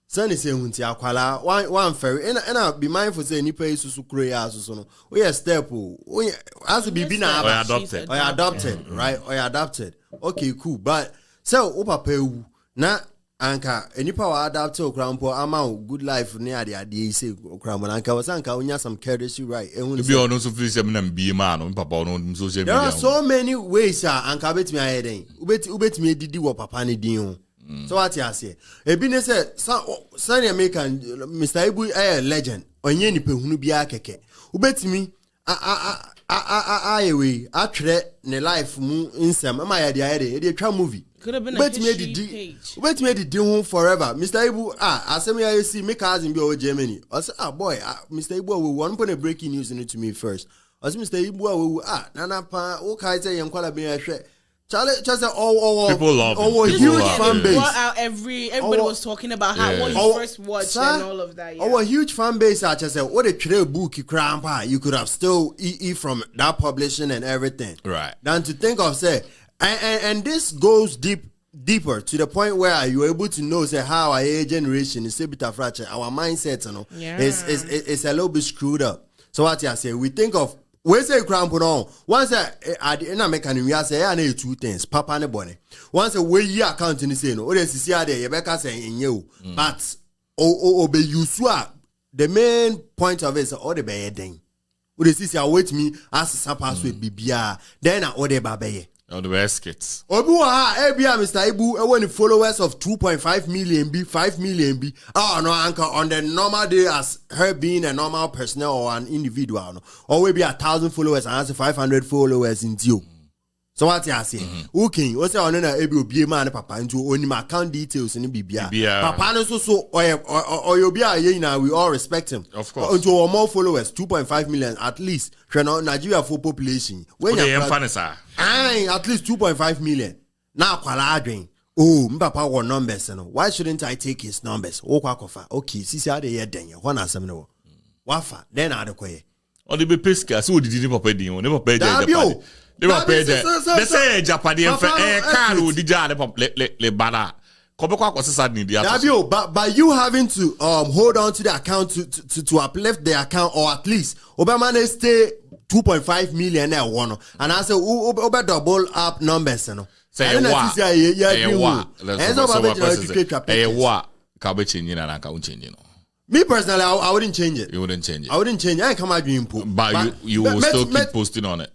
sani say hunti akwala one ferry and I be mindful say nipa isusu kuro ya asusu no we step we as bibi na adopted right or adopted okay cool but so papa ewu na anka enipa wa adapt okrampo ama good life ne ade say okrampo anka wasanka onya some courtesy right be on so feel say me be man papa on social media. There are so many ways anka betimi ayeden ubetimi edidi wo papa ne din ho. So what you say ebi ne say Sunny American Mr. Ibu a legend onye nipa hunu bia keke ubetimi ayewe atwere ne life mu insem ama ya de twa movie Could have been a history page. Wait me the deal forever. Mr. Ibu, I see me cousin be over Germany. I say, boy, Mr. Ibu, we want to put a breaking news in it to me first. I say, Mr. Ibu, Nana Pa, okay, say, I'm quite a Charlie, just people love huge fan base. Everybody was talking about how what you first watched and all of that. Our huge fan base, I just said, what a trail book you could have still eat from that publishing and everything. Right. Than to think of say, and this goes deeper to the point where you're able to know say how our generation is a bit of fracture. Our mindset, is a little bit screwed up. So what I say, we think of. We say cramp on. Once I American we say I need two things, papa and bonnet. Once a way year account in the same, or the see there, Rebecca saying in you. But obey you swap. The main point of it is all the bad thing. Would the see wait me as some password BBR, then I order baby. On the baskets. Obuha, Mr. Ibu, when the followers of 2.5 million B, 5 million B. Oh no, Uncle, on the normal day as her being a normal personnel or an individual, no, or maybe 1,000 followers and has 500 followers in you. So what I say? Okay, what's on an able be man, papa, into only my account details in BBR. Papa, no so or you'll be a now, we all respect him. Of course. Into more followers, 2.5 million at least. Nigeria full population. When you're at least 2.5 million. Now, qualadring. Oh, Papa want numbers. Why shouldn't I take his numbers? Okay, see how they hear then. One as some no. Wafa, then I don't on the pesca, so did you never pay? Never paid the never paid the. They say Japanese car who did le bada. But you having to hold on to the account to uplift the account, or at least Obama stay 2.5 million there one, and I say over double up numbers, Say what? Me personally, I wouldn't change it. You wouldn't change it. I wouldn't change it. I come out doing poop. But you will still keep posting on it.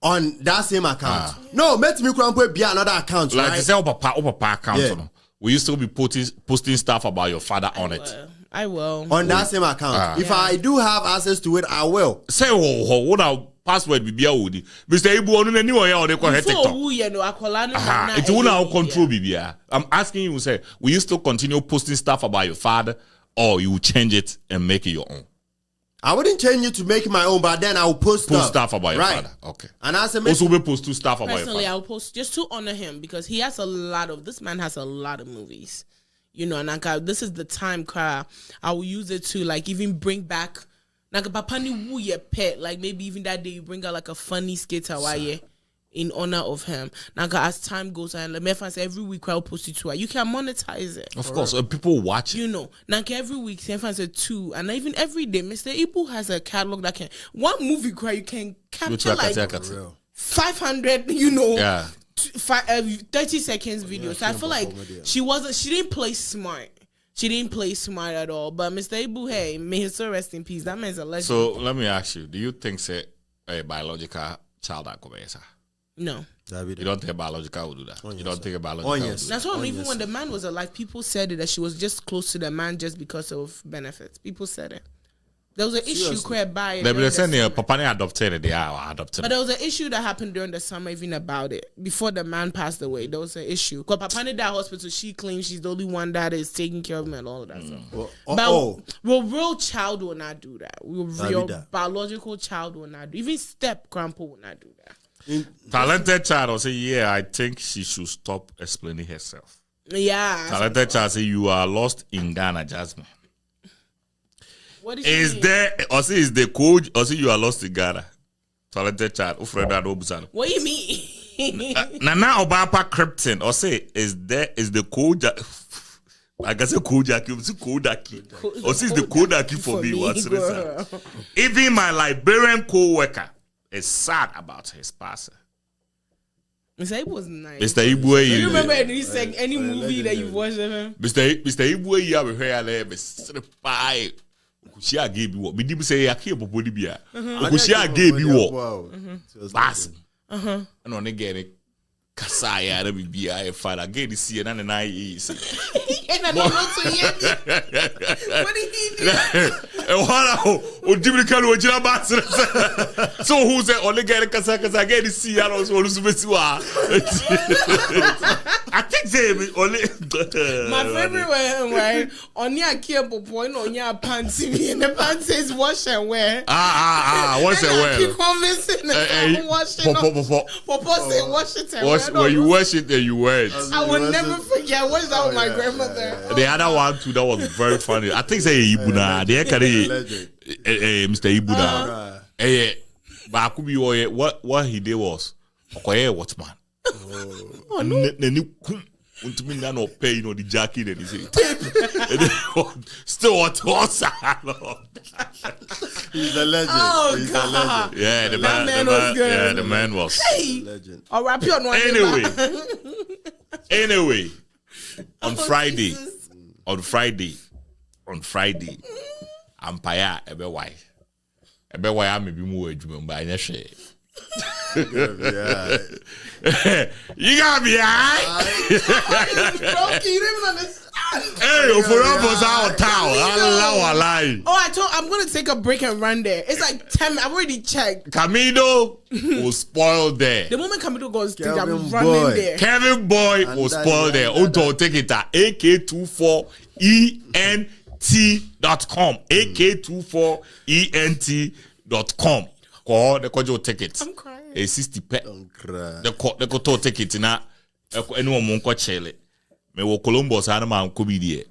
On that same account. No, let me be another account. Like right? to say Papa account. Yeah. Will you still be posting stuff about your father on it? I will. On that same account. If I do have access to it, I will. Say what our password be Mr. Ibu on anyone here or they call TikTok. It will now control BBA. I'm asking you, say, will you still continue posting stuff about your father, or you will change it and make it your own? I wouldn't change it to make it my own, but then I will post stuff about your father. Okay. And I said, also we post two stuff about your father. Personally, I'll post just to honor him because he has this man has a lot of movies. You know, and this is the time I will use it to like even bring back papa ni wu ye pet, like maybe even that day you bring out like a funny skit in honor of him. As time goes on, like every week I'll post it to you can monetize it. Of course, people watch it. You know, every week say 2, and even every day, Mr. Ibu has a catalog that can one movie you can capture like 500. You know, 30 seconds video. So I feel like she didn't play smart. She didn't play smart at all. But Mr. Ibu, hey, may his soul rest in peace. That man's a legend. So let me ask you: do you think say a biological child that No. You don't think a biological will do that? You don't think a biological will do that? That's why even when the man was alive, people said it that she was just close to the man just because of benefits. People said it. There was an issue created by it. They said Papa adopted it. They are adopted. But there was an issue that happened during the summer even about it. Before the man passed away, there was an issue. Because Papa in that hospital, she claims she's the only one that is taking care of him and all of that stuff. But real child will not do that. Real biological child will not do. Even step grandpa will not do that. Talented child will say, I think she should stop explaining herself. Yeah. Talented child say, you are lost in Ghana, Jasmine. What is there, or say is the code, or say you are lost in Ghana? Talented child. What do you mean? Nana Obapa Krypton, or say is the code? I guess a Kodaki, or say is the Kodaki for me? What's this? Even my Liberian co-worker is sad about his passing. Mr. Ibu was nice. Mr. Ibu, you remember any movie that you've watched of him? Mr. Ibu, you have heard of she gave you what? We didn't say I can't body beer. She gave you what? Pass. And on again, Kasaya, the BI father again, the CNN and I is. And I don't know to yet. What did he do? And Jimmy Kano, what you about? So who's the only guy that Kasaka again? The CNN also, My favorite way, right? On your cable point, on your panty, and the panty is wash and wear. Wash and wear. Keep convincing them. Wash it. Papa say wash it and wear. When you wash it, then you wear it. I will never forget. I watched that with my grandmother. The other one too, that was very funny. I think say Ibuna. They carry Mr. Ibuna. But I could be what he did was okay, watchman. Oh no. To me, no pay, the jacket and he said, still what horse. He's a legend. Oh, He's God. a legend. Yeah, the man was good. Yeah, the man was. Hey, Legend. I'll wrap you on one. Anyway, on Friday, Empire, ebe why I'm maybe more adwuma by na share. You gotta be alright. You didn't even understand. Hey, for us our town. I'm gonna take a break and run there. It's like 10. I've already checked. Camino was spoiled there. The moment Camino goes, I'm Kevin running Boy. there. Kevin Boy was spoiled there. Unto take it at AK24ENT.com. AK24ENT.com. Call the Kojo ticket. I'm crying. A 60 pet. Don't cry. The Koto ticket in a anyone monko chele. Me wo Columbus anama nkobi die.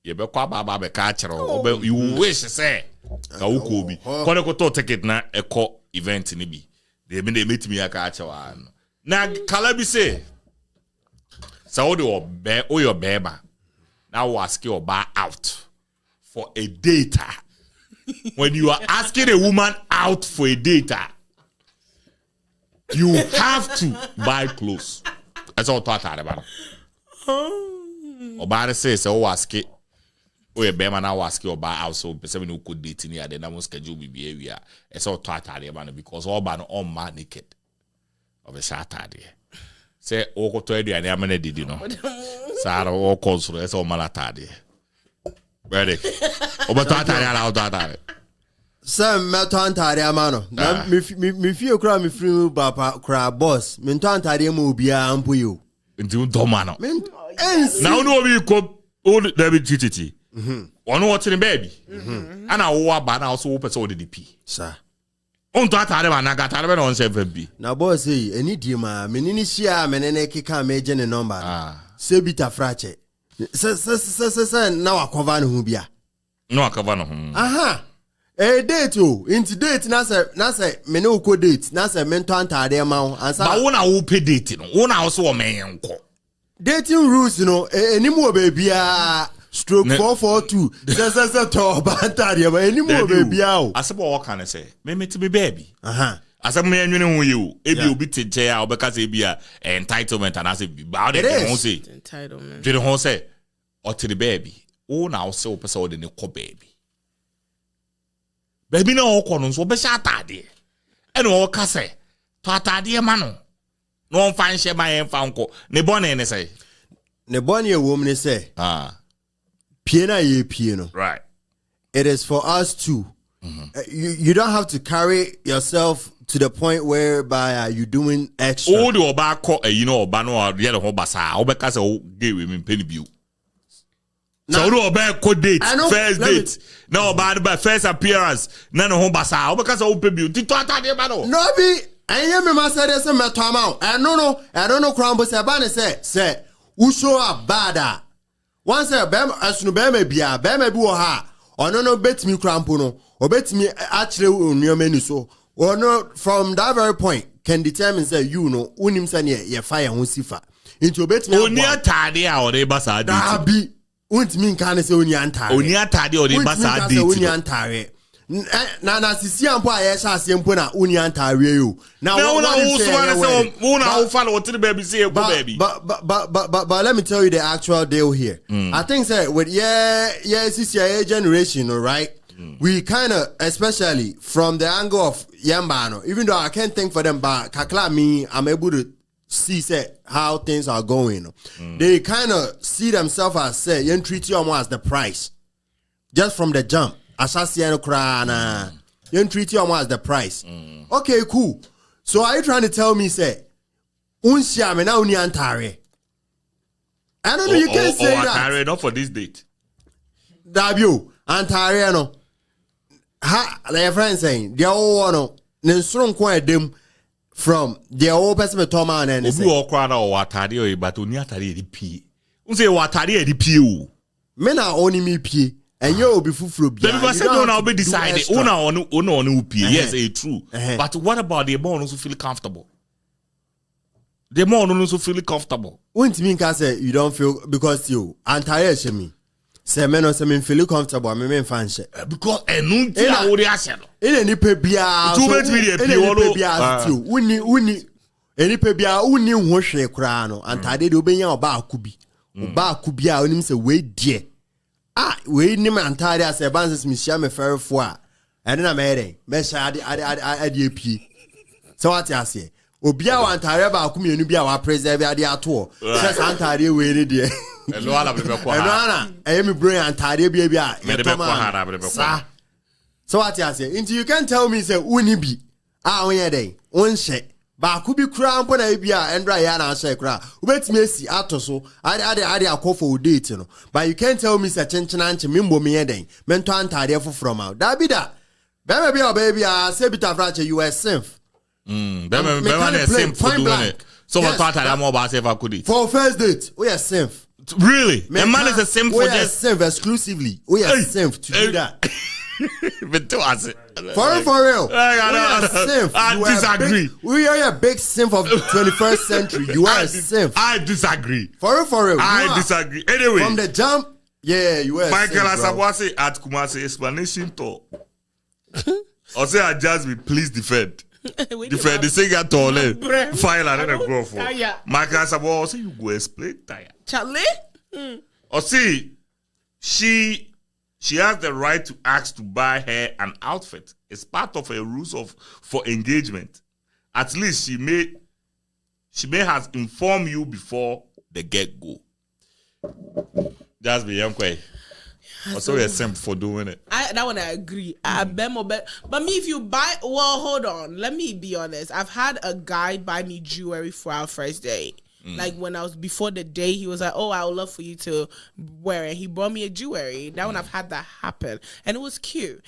Ye be kwa baba be ka kire. You wish say ka wo ko bi. Ko the Koto ticket na eko event ni bi. They meet me aka kire wa no. Na kala bi say so the your beba. Now we ask your bar out for a data. When you are asking a woman out for a data, you have to buy clothes. That's all talk about. Obara says, "Oh, ask it. Oh, a bear now ask you about out so person who could date in here. Then I must schedule behavior. It's all talk about because all ban all man naked of a Saturday. Say, oh, go to the I'm gonna did you know. Sarah all calls for that's all malatadi. Ready? Over Tatari out that. Sam Matantari Amano. Me feel cry me free Bapa cry boss. Mentantari Mubia Ampuyu. Into Domano. Now no we could old David GTT. One watching baby. And I walk by now so open so the DP. Sir. On Tatari and I got on 7B. Now boss say any dima meninicia menene kika major number. Sebita frache. Now I cover no bia. No, I cover no. Aha. Date o. Into date na say me no ko date. Na say mento antade ma ansa. But one who pay dating. One also a man ko. Dating rules anymore baby stroke 442. Say to bantade ma anymore baby o. Asebo what can I say? Me to be baby. Aha. Asem me nwene hu you. Ebi obi teche a obeka say bia entitlement and as about it won say. Entitlement. Did won say or to the baby. O na o say o pese o de ne ko baby. Baby na o ko no so be sha atade. E no o ka say to atade ma no. No on fan she ma en fan ko. Ne bone ne say. Ne bone e wo me say. Pie na ye pie no. Right. It is for us to you don't have to carry yourself to the point whereby you're doing extra. Oh, the oba ko you know oba no a the ho basa. Obeka say o gave me penny biu. So do oba ko date first date. No oba the first appearance. Na no ho basa. Obeka say o pe biu. Ti to atade ba no. No be anya me ma say this me to amount. I don't know crumble say ba ne say who show up bad. Once say bem asunu bem bia bi wo ha. Ono no betimi crampo no. Obetimi actually uniomeni so. Or no, from that very point can determine say you know unim say ye fire ho sifa. Into betimi oni atade a ore basa date. Da bi untimi kan say oni antare. Oni atade ore basa date. Oni antare. Na sisi ampo aye sha asempo na oni antare yo. Now what say what the baby say baby. But let me tell you the actual deal here. I think say with CCIA generation, all right? We kind of, especially from the angle of Yambano, even though I can't think for them, but Kakla me, I'm able to see say how things are going. They kind of see themselves as say, you treat you as the price. Just from the jump. Asasiano krana. You treat you as the price. Okay, cool. So are you trying to tell me say, unsia me na uni antare? I don't know. You can't say or that. Atari, not for this date. W Antari no. Ha, like friend saying, they all want to strong quite them from the old person Toma and Obi o kwa na o Atari o but oni Atari e pie. Unse o Atari e pie o. Men are only me pie. And you will be full of Then we say no now be decided. Una on pie. Yes, it's true. But what about the more also feel comfortable? The more also feel comfortable. Won't mean can say you don't feel because you Antari me. Say men or some feel comfortable. I mean fan shit. Because enun ti a wo de ase no. In any pay bia. Two bet me dey pie. Uni any pay bia uni ho hwe kra no. Antari de obenya oba akubi. Oba akubi a onim say we die. We nim Antari as a bands misia me fair for. And then I made me say ade pie. So what you say? Obia wa Antari ba akumi enu bia wa preserve ade ato. Say Antari we ni de. Elo ala be kwa. Elo ana me brain Antari bia. Me de be kwa ha be kwa. So what you say? Into you can tell me say uni bi. Onye dey. Onhye. Ba akubi kura mpo na bia endra ya na say kura. Ubetimi esi atoso. Ade akofo date no. But you can't tell me say chenchena nche mimbo me den. Mento Antari foforo ma. Da bi da. Baby say bita frache you are safe. Be simp for doing it. So what part of more about if I could for first date, we are safe. Really? A man is a simp for just safe exclusively. We are safe to do that. But to us, for real. I disagree. We are a big simp of the 21st century. You are a simp. I disagree. For real. I disagree. Anyway, from the jump, yeah, you are. Michael Asabwase at Kumasi explanation to. Or say I just be please defend. Defend the singer toilet. Faila and then go for. Michael Asabwase say you go explain tire. Charlie? Or see, she has the right to ask to buy her an outfit. It's part of her rules for engagement. At least she may has informed you before the get-go. Just be young quay. Also a simp for doing it. That one I agree. But me, if you buy, well, hold on. Let me be honest. I've had a guy buy me jewelry for our first date. Like when I was before the day, he was like, "Oh, I would love for you to wear it." He brought me a jewelry. That one I've had that happen, and it was cute.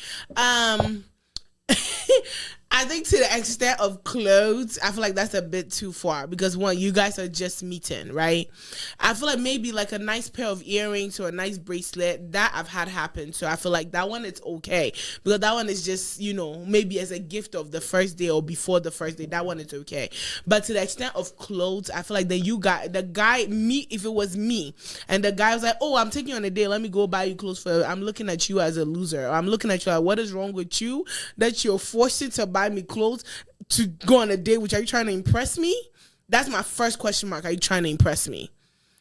I think to the extent of clothes, I feel like that's a bit too far because one, you guys are just meeting, right? I feel like maybe like a nice pair of earrings or a nice bracelet that I've had happen. So I feel like that one is okay because that one is just, maybe as a gift of the first day or before the first day, that one is okay. But to the extent of clothes, I feel like if it was me and the guy was like, "Oh, I'm taking you on a date, let me go buy you clothes I'm looking at you as a loser. Or I'm looking at you like, what is wrong with you that you're forcing to buy me clothes to go on a date, which are you trying to impress me?" That's my first question mark. Are you trying to impress me?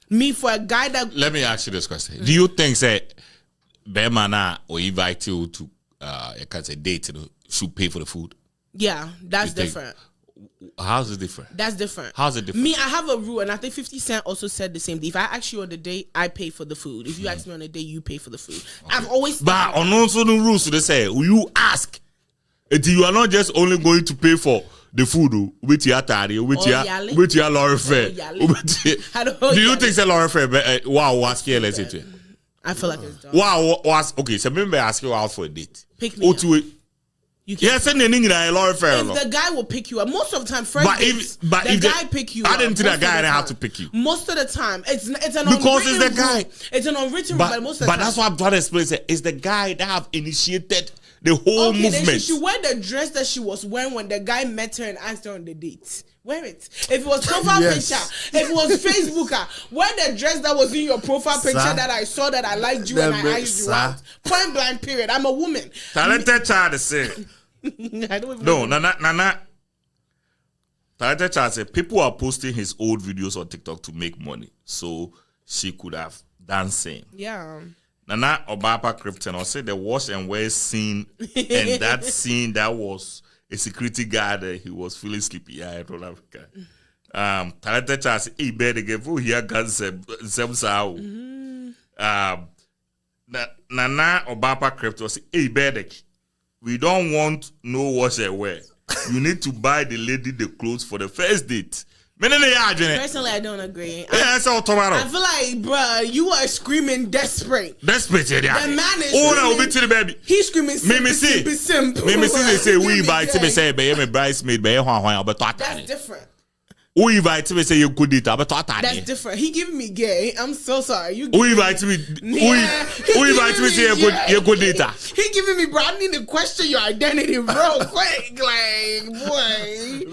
Me for a guy that... Let me ask you this question. Do you think that Bemana or invite you to a date should pay for the food? Yeah, that's different. How's it different? That's different. How's it different? Me, I have a rule, and I think 50 Cent also said the same thing. If I ask you on the date, I pay for the food. If you ask me on a date, you pay for the food. Okay. I've always... But on also the rules, they say, you ask... You are not just only going to pay for the food with your tari, with your lorry fare. Do you think it's lorry fare? Wow, what's here? Let's say. I feel like it's dumb. Wow, okay. So maybe ask you out for a date. Pick me up. You can't send anything in a lorry fare. If the guy will pick you up, most of the time, first if the guy pick you up. I didn't think that guy didn't have to pick you. Most of the time, it's an because it's the guy. It's an unwritten rule, but most of the time. But that's what I'm trying to explain. It's the guy that have initiated the whole movement. Then she should wear the dress that she was wearing when the guy met her and asked her on the date. Wear it. If it was profile picture, if it was Facebooker, wear the dress that was in your profile picture that I saw that I liked you and I asked you out. Point blank period. I'm a woman. Talented child is saying. I don't even know. Nana. Talented child said people are posting his old videos on TikTok to make money. So she could have done same. Yeah. Nana Obapa Krypton or say the wash and wear scene and that scene that was a security guard he was feeling sleepy. Yeah, I told Africa. Talented chance he better get for here guns some sao. Nana Obapa Krypton say hey better we don't want no wash and wear. You need to buy the lady the clothes for the first date. Personally, I don't agree. That's all tomato. I feel like, bruh, you are screaming desperate. Desperate, yeah. The man is screaming. To the baby. He's screaming simple. Me say we invite me say be me bridesmaid be but that's different. We invite me say you good it but that's different. He giving me gay. I'm so sorry. You we invite me we invite me say you good data. He giving me, bro. I need to question your identity, bro. Quick, like, boy.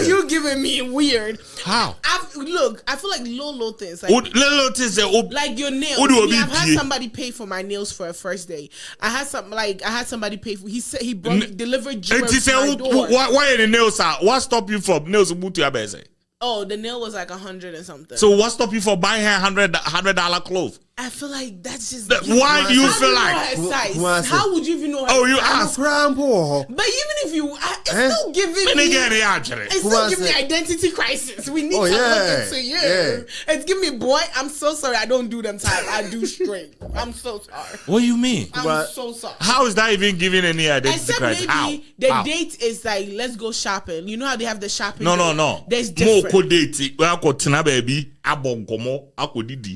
You giving me weird. How? Look, I feel like low things. Like, little things like your nails. I've had somebody pay for my nails for a first day. I had somebody pay for. He said he delivered jewelry to my door. Why are the nails are? What stop you from nails to your base? Oh, the nail was like 100 and something. So what stop you from buying her $100 clothes? I feel like that's just. Why do you feel like? How would you even know? Oh, you ask. But even if you, it's still giving me. It's still giving me identity crisis. We need to look into you. Yeah. It's giving me, boy. I'm so sorry. I don't do them type. I do straight. I'm so sorry. What do you mean? I'm so sorry. How is that even giving any identity Except crisis? maybe the date is like, let's go shopping. You know how they have the shopping? No. There's different. More date. Well, go to baby.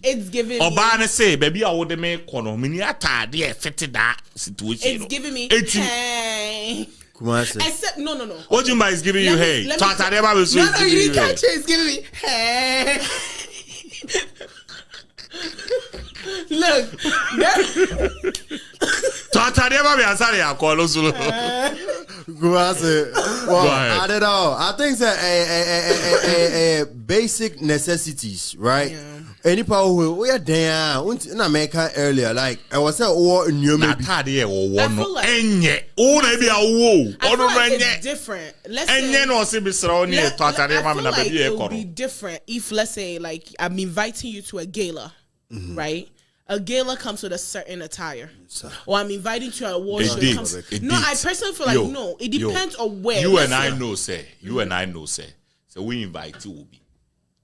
It's giving me. Say, baby, I would make kono. Mini atade fitted that situation. It's giving me. Hey. Except no. What do you mean is giving you hey? No, you didn't catch it. It's giving me hey. Look. I don't know. I think that basic necessities, right? Yeah. Any power who we are there in America earlier, like I was saying, or new maybe. I feel like it's different. Let's say, I feel like it would be different if, let's say, like I'm inviting you to a gala, right? A gala comes with a certain attire, or I'm inviting you to an award show. I personally feel like it depends on where. You and I know, say. So we invite you will be.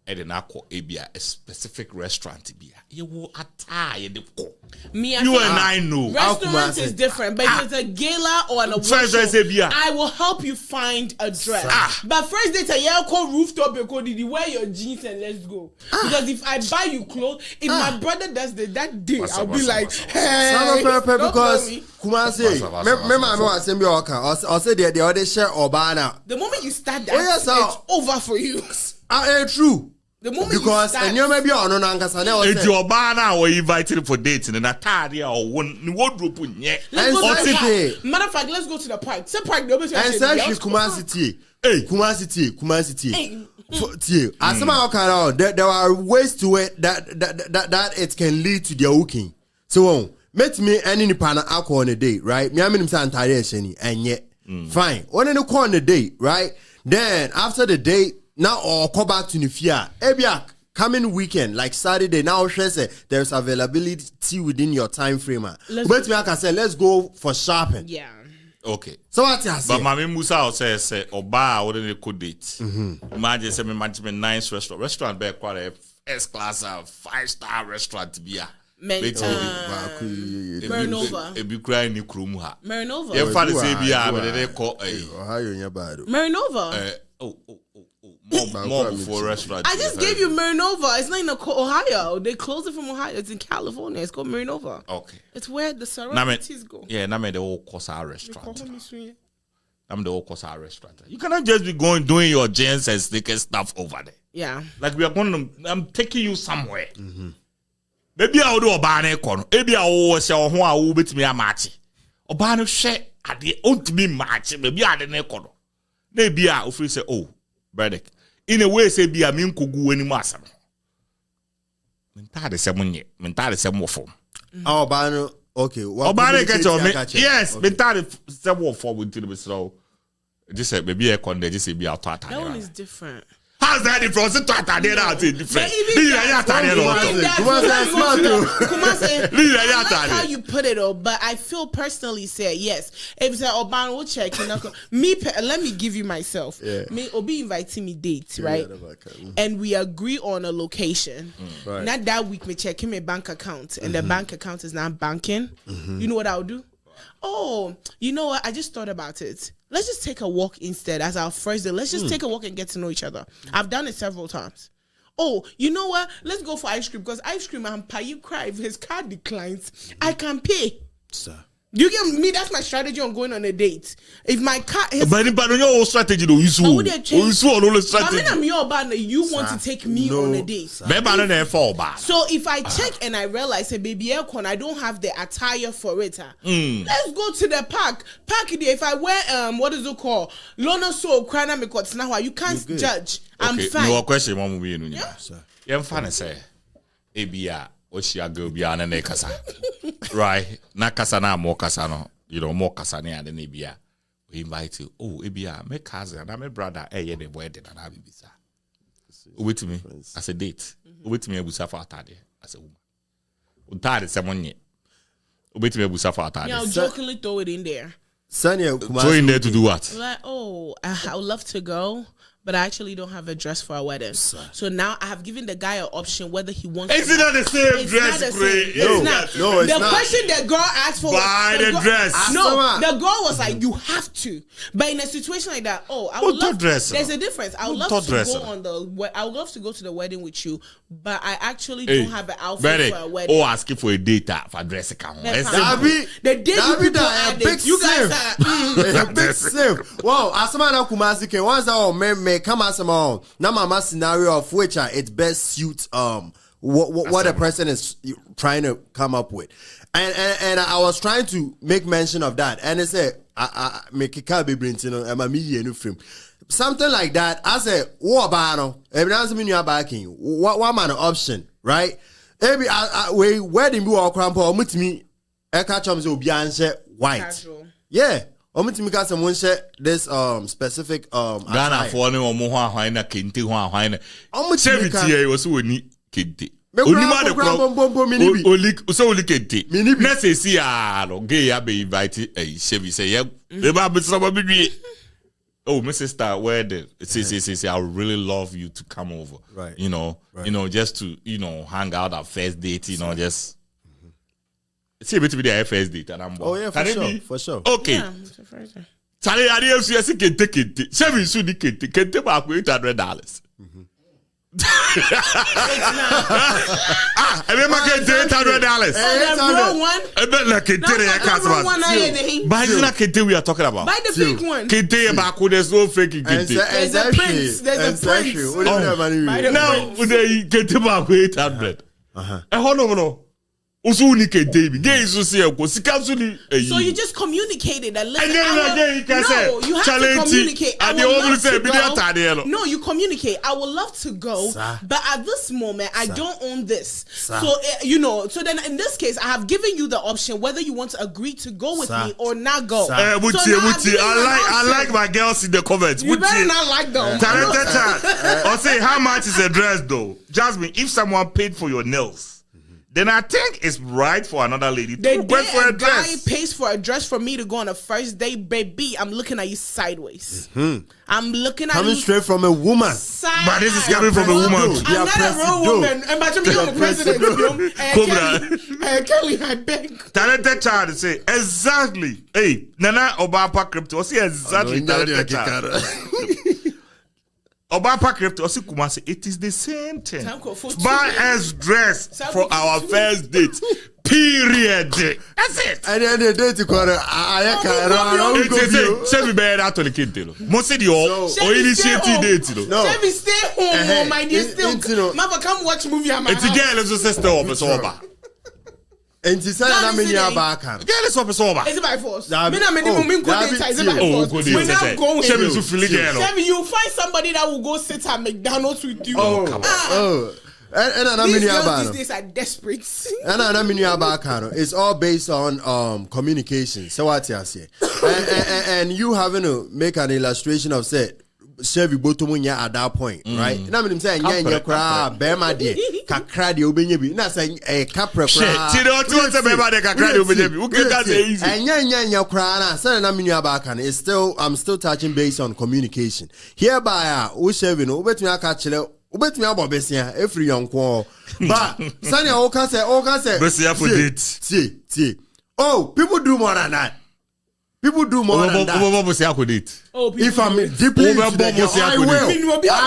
And then I call a specific restaurant. You will attire the co. You and I know. Restaurant is different, but if it's a gala or an award show, I will help you find a dress. But first they say, yeah, call rooftop because did you wear your jeans and let's go. Because if I buy you clothes, if my brother does that day, I'll be like, hey, because Kumasi, remember I said I said the other share Obana. The moment you start that, it's over for you. True. The moment because you start, and you may be on Nankasane it's your banner or invited for dating and a tardy or one wardrobe. Matter of fact, let's go to the park. Say park, and say Kumasi. Hey, Kumasi. As somehow there are ways to it that it can lead to their hooking. So met me any pana alcohol on a date, right? Me I'm saying and yet fine. When you call on the date, right? Then after the date. Now or come back to Nifia. Ebia coming weekend, like Saturday. Now there's availability within your time frame. But me I can say let's go for shopping. Yeah. Okay. So what you say? But Mami Musa say Oba wouldn't could date. Imagine say me management nice restaurant be quite a first class 5-star restaurant be a. Marinova. Ebi cry ni krum ha. Marinova. Ye fa say be a me dey call Marinova. More before restaurant. I just gave you Marinova. It's not in Ohio. They closed it from Ohio. It's in California. It's called Marinova. Okay. It's where the celebrities go. Yeah, na me the whole course our restaurant. I'm the whole course our restaurant. You cannot just be doing your jeans and sneakers stuff over there. Yeah. Like we are going to, I'm taking you somewhere. Maybe I'll do a banner corner. Maybe I'll say, oh, I will bet me a match. Or banner share at the old me match. Maybe I didn't corner. Maybe I'll say, oh, brother. In a way, say be a mean kugu any master. Mentade 7 years. Mentade 7 form. Oh, banner. Okay. Obana get your yes. Mentade 7 form with the so. Just say maybe a conde. Just say be a tata. That one is different. How's that different? So tata there are different. How you put it, but I feel personally say yes. If it's Obama will check, let me give you myself. Me Obi inviting me dates, right? And we agree on a location. Not that week me checking my bank account, and the bank account is not banking. You know what I'll do? Oh, you know what? I just thought about it. Let's just take a walk instead as our first day. Let's just take a walk and get to know each other. I've done it several times. Oh, you know what? Let's go for ice cream because ice cream and pay you cry if his card declines. I can pay. Sir. You get me? That's my strategy on going on a date. If my car, But on your strategy, though, you strategy. strategy. You want to take me on a date. So if I check and I realize, hey, baby, aircon, I don't have the attire for it. Let's go to the park. Park there. If I wear what is it called? Lona so crana me got now. You can't judge. I'm fine. No question, one will be in. Yeah, I'm fine. Say, ABR. Oshia girl be an kasa. Right? Na kasa na more kasa no. You know, more kasa ne and ebia. We invite you. Oh, ebia, me cousin and my brother, the wedding and I be bisa. Wait to me as a date. Wait to me abusa for atade as a woman. Utade someone yet. Wait to me abusa for atade. Yeah, I'll jokingly throw it in there. Sanya, throw in there to do what? Like, oh, I would love to go. But I actually don't have a dress for a wedding. So now I have given the guy an option whether he wants to. Is it not the same dress? No, it's not. The question the girl asked for buy the dress. No, the girl was like, you have to. But in a situation like that, I would love dress. There's a difference. I would love to go I would love to go to the wedding with you, but I actually don't have an outfit for a wedding. Or asking for a date for dress account. The day you people add it, you guys are a big save. Wow, Asmana Kumasi can once me come as a now mama scenario of which it best suits what a person is trying to come up with, and I was trying to make mention of that, and it said I make it can't be brinting on my media new film. Something like that. I said, what about every time you are backing? What man option, right? Maybe we wedding be all cramp or meet me. I catch them so white. Casual. Yeah. Because someone said this specific Ghana for no more wine kente wine. Seventy was so neat kente. Only so kente. Let's say see gay be invited a Chevy say yeah. Oh, my sister, where the say I would really love you to come over. Right. You know, just to hang out at first date, just it's able to be the first date and I'm for sure. Okay. Yeah, Charlie, I didn't see a kente. Seven should kente back with $800. I remember getting $800. I bet like kente. Buy the kente we are talking about. Buy the big one. Kente back with there's no fake kente. There's a prince. There's a prince. Now they kente back with $800. No. So you just communicated that. And then you can say, you have to communicate. No, you communicate. I would love to go, but at this moment, I don't own this. So so then in this case, I have given you the option whether you want to agree to go with me or not go. I like my girls in the comments. You better not like them. Or say how much is a dress though? Jasmine, if someone paid for your nails, then I think it's right for another lady to go for a dress. Guy pays for a dress for me to go on a first date, baby. I'm looking at you sideways. I'm looking at coming you straight from a woman. But this is coming from a woman. I'm not a real woman. Imagine me on the president. Kelly, I beg. Talented child say exactly. Hey, Nana Obapa crypto. See exactly talented child. Obapa crypto Kumasi, it is the same thing. Buy us dress for our first date. Period. That's it. And then the date you call it. Chevy bear out on the kid. Most or initiative date. No. Chevy stay home, my dear. Still, Mama, come watch movie. It's a girl who's a sister of us over. And she said, I'm in your back. Girl is of us over. Is it by force? Is it by force? We're not going. Chevy, you find somebody that will go sit at McDonald's with you. Oh, come on. These girls these days are desperate. It's all based on communication. So what you say, and you having to make an illustration of said Chevy Botomunya at that point, right? And I'm saying, yeah, cry, Bema de, Kakra de Ubenebi. Not saying a capra cry. She don't want to be about the Kakra de Ubenebi. Who can that easy? And yeah, cry. Saying I'm in your back, and it's still, I'm still touching based on communication. Hereby, we Chevy, no, bet me a catch it. Ubet me about Bessia, every young quarrel. But Sanya Oka say, Bessia for it. See, Oh, people do more than that. People do more than that. Oh, If I'm deeply into the girl, I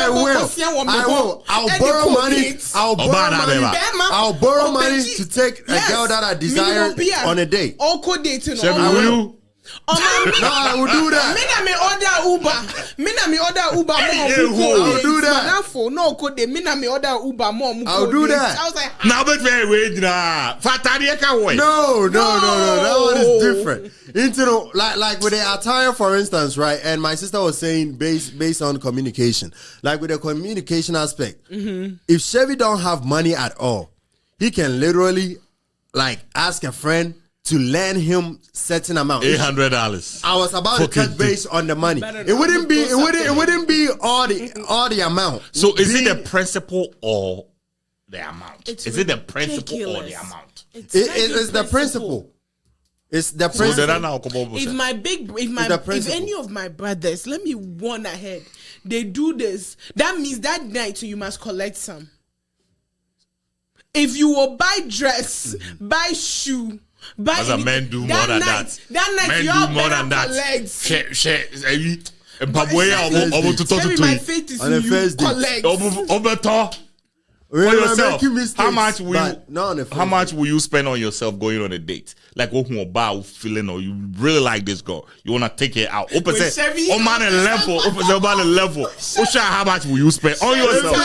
will. I'll borrow money. I'll borrow money to take a girl that I desire on a date. All code dating. Will you? No, I will do that. Me order Uber. I'll do that. No code they me order Uber mom. I'll do that. I was like, Now but very wage na. Fatani can wait. No. That one is different. Like with the attire, for instance, right? And my sister was saying based on communication, like with the communication aspect. If Chevy don't have money at all, he can literally like ask a friend to lend him certain amount. $800. I was about to touch base on the money. It wouldn't be all the amount. So is it the principle or the amount? It's is it the principle or the ridiculous. amount? It's the principle. It's the principle. If any of my brothers, let me warn ahead, they do this, that means that night you must collect some. If you will buy dress, buy shoe, buy As a man do more than that. That night Men you do all more better than that. collect. My faith is On the in first you date. collect. For yourself, how much will How you spend on yourself going on a date? Like what you feeling or you really like this girl, you wanna take it out. Open Chevy- on man level. How much will you spend on yourself?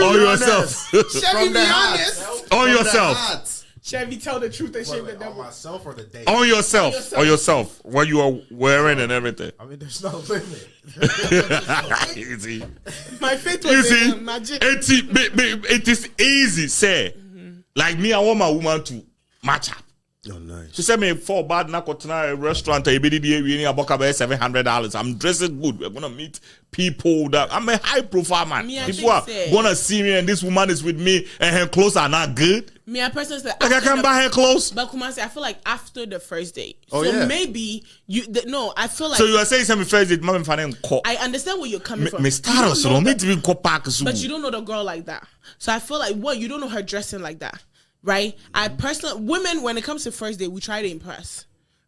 On yourself. Chevy, be honest. On yourself. Chevy, tell the truth and shame the On devil. myself or the date? On yourself. On yourself. What you are wearing and everything. I mean, there's no limit. You see? My faith You was see? in magic. It is easy, say. Like me, I want my woman to match up. Oh, nice. She said me for bad na kotna a restaurant we need about $700. I'm dressing good. We're gonna meet people that I'm a high profile man. Me, I People are think so. gonna see me and this woman is with me and her clothes are not good. Me, I personally said, Like I can buy her clothes. But Kumasi, I feel like after the first date. Oh, so yeah. maybe no, I feel like So you are saying something first date, mama finding call. I understand where you're coming from. Me You start don't so know don't the- need to be call park. But you don't know the girl like that. So I feel like you don't know her dressing like that. Right? I personally, women, when it comes to first date, we try to impress.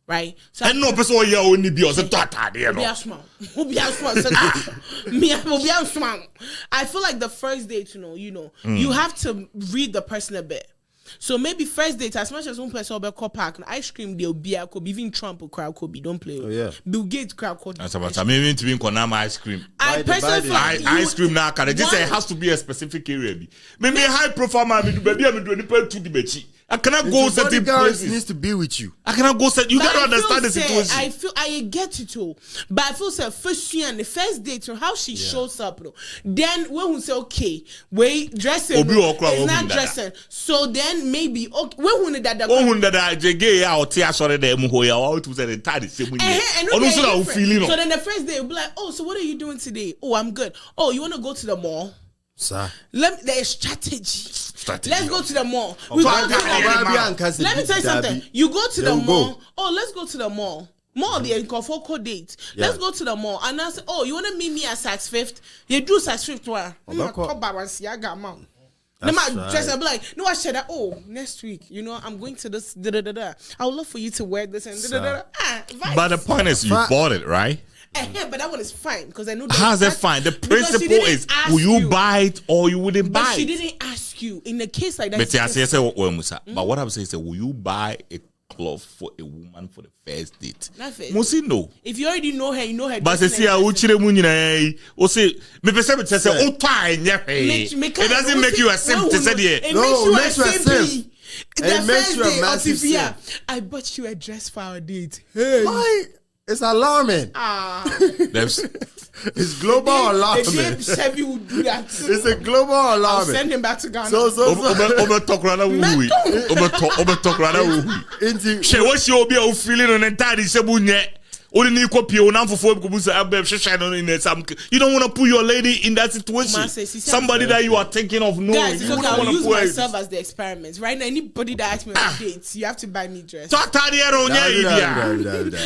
Right? So And no person here only be also tata there. Be a small. Be a small. Me, be a small. I feel like the first date, you have to read the person a bit. So maybe first date, as much as one person will be park, ice cream they'll be even Trump or crowd could be. Don't play. Oh, yeah. Bill Gates crowd could. That's about time. Maybe to be in Konama ice cream. I personally feel like Ice cream now, can I just say it has to be a specific area? Maybe a high profile man, maybe I'm doing it to the beach. I cannot go certain places. Needs to be with you. I cannot go certain. You But gotta I understand the feel situation. I get it all. But I feel first year and the first date, how she shows up, then when we say, okay, wait, dressing, Obi okra, it's obi not dada. dressing. So then maybe, okay, when we that. Oh, that I gay out here, sorry, the muhoya, all to say the tide same way. Oh, no, so now feeling. So then the first day, we'll be like, oh, so what are you doing today? Oh, I'm good. Oh, you want to go to the mall? Sir. There's strategy. Let's go to the mall. Let Let me tell you something. You go to the mall. Oh, let's go to the mall. Mall the Nkofoko date. Let's go to the mall. And I say, oh, you want to meet me at Saks Fifth? You do Saks Fifth one. I'm right. dress. I'll be like, no, I said that. Oh, next week, I'm going to this. I would love for you to wear this and But the point is, you bought it, right? But that one is fine because I know. How's that fine? The principle is, will you buy it or you wouldn't buy But she it? didn't ask you. In a case like that, But but what I'm saying is, will you buy a cloth for a woman for the first date? Not first. Musi no. if you already know her, you know her. But say see, I will chire mu nyina. O say me pese me say o tie nye hwe. It doesn't make you a simp to say there. No, it makes you a simp. It makes you a massive simp. I bought you a dress for our date. Hey. Why? It's alarming. It's global alarming. The game Chevy would do that. It's a global I'll alarming. send him back to Ghana. Obe talk rana wuwi. Obe talk rana wuwi. She what she obi o feeling on entire se bu nye. Only need copy on for you don't want to put your lady in that situation. Somebody that you are thinking of knowing. Guys, you it's okay. don't I'll want to use put myself as the experiment. Right now, anybody that asks me on dates, you have to buy me dress. I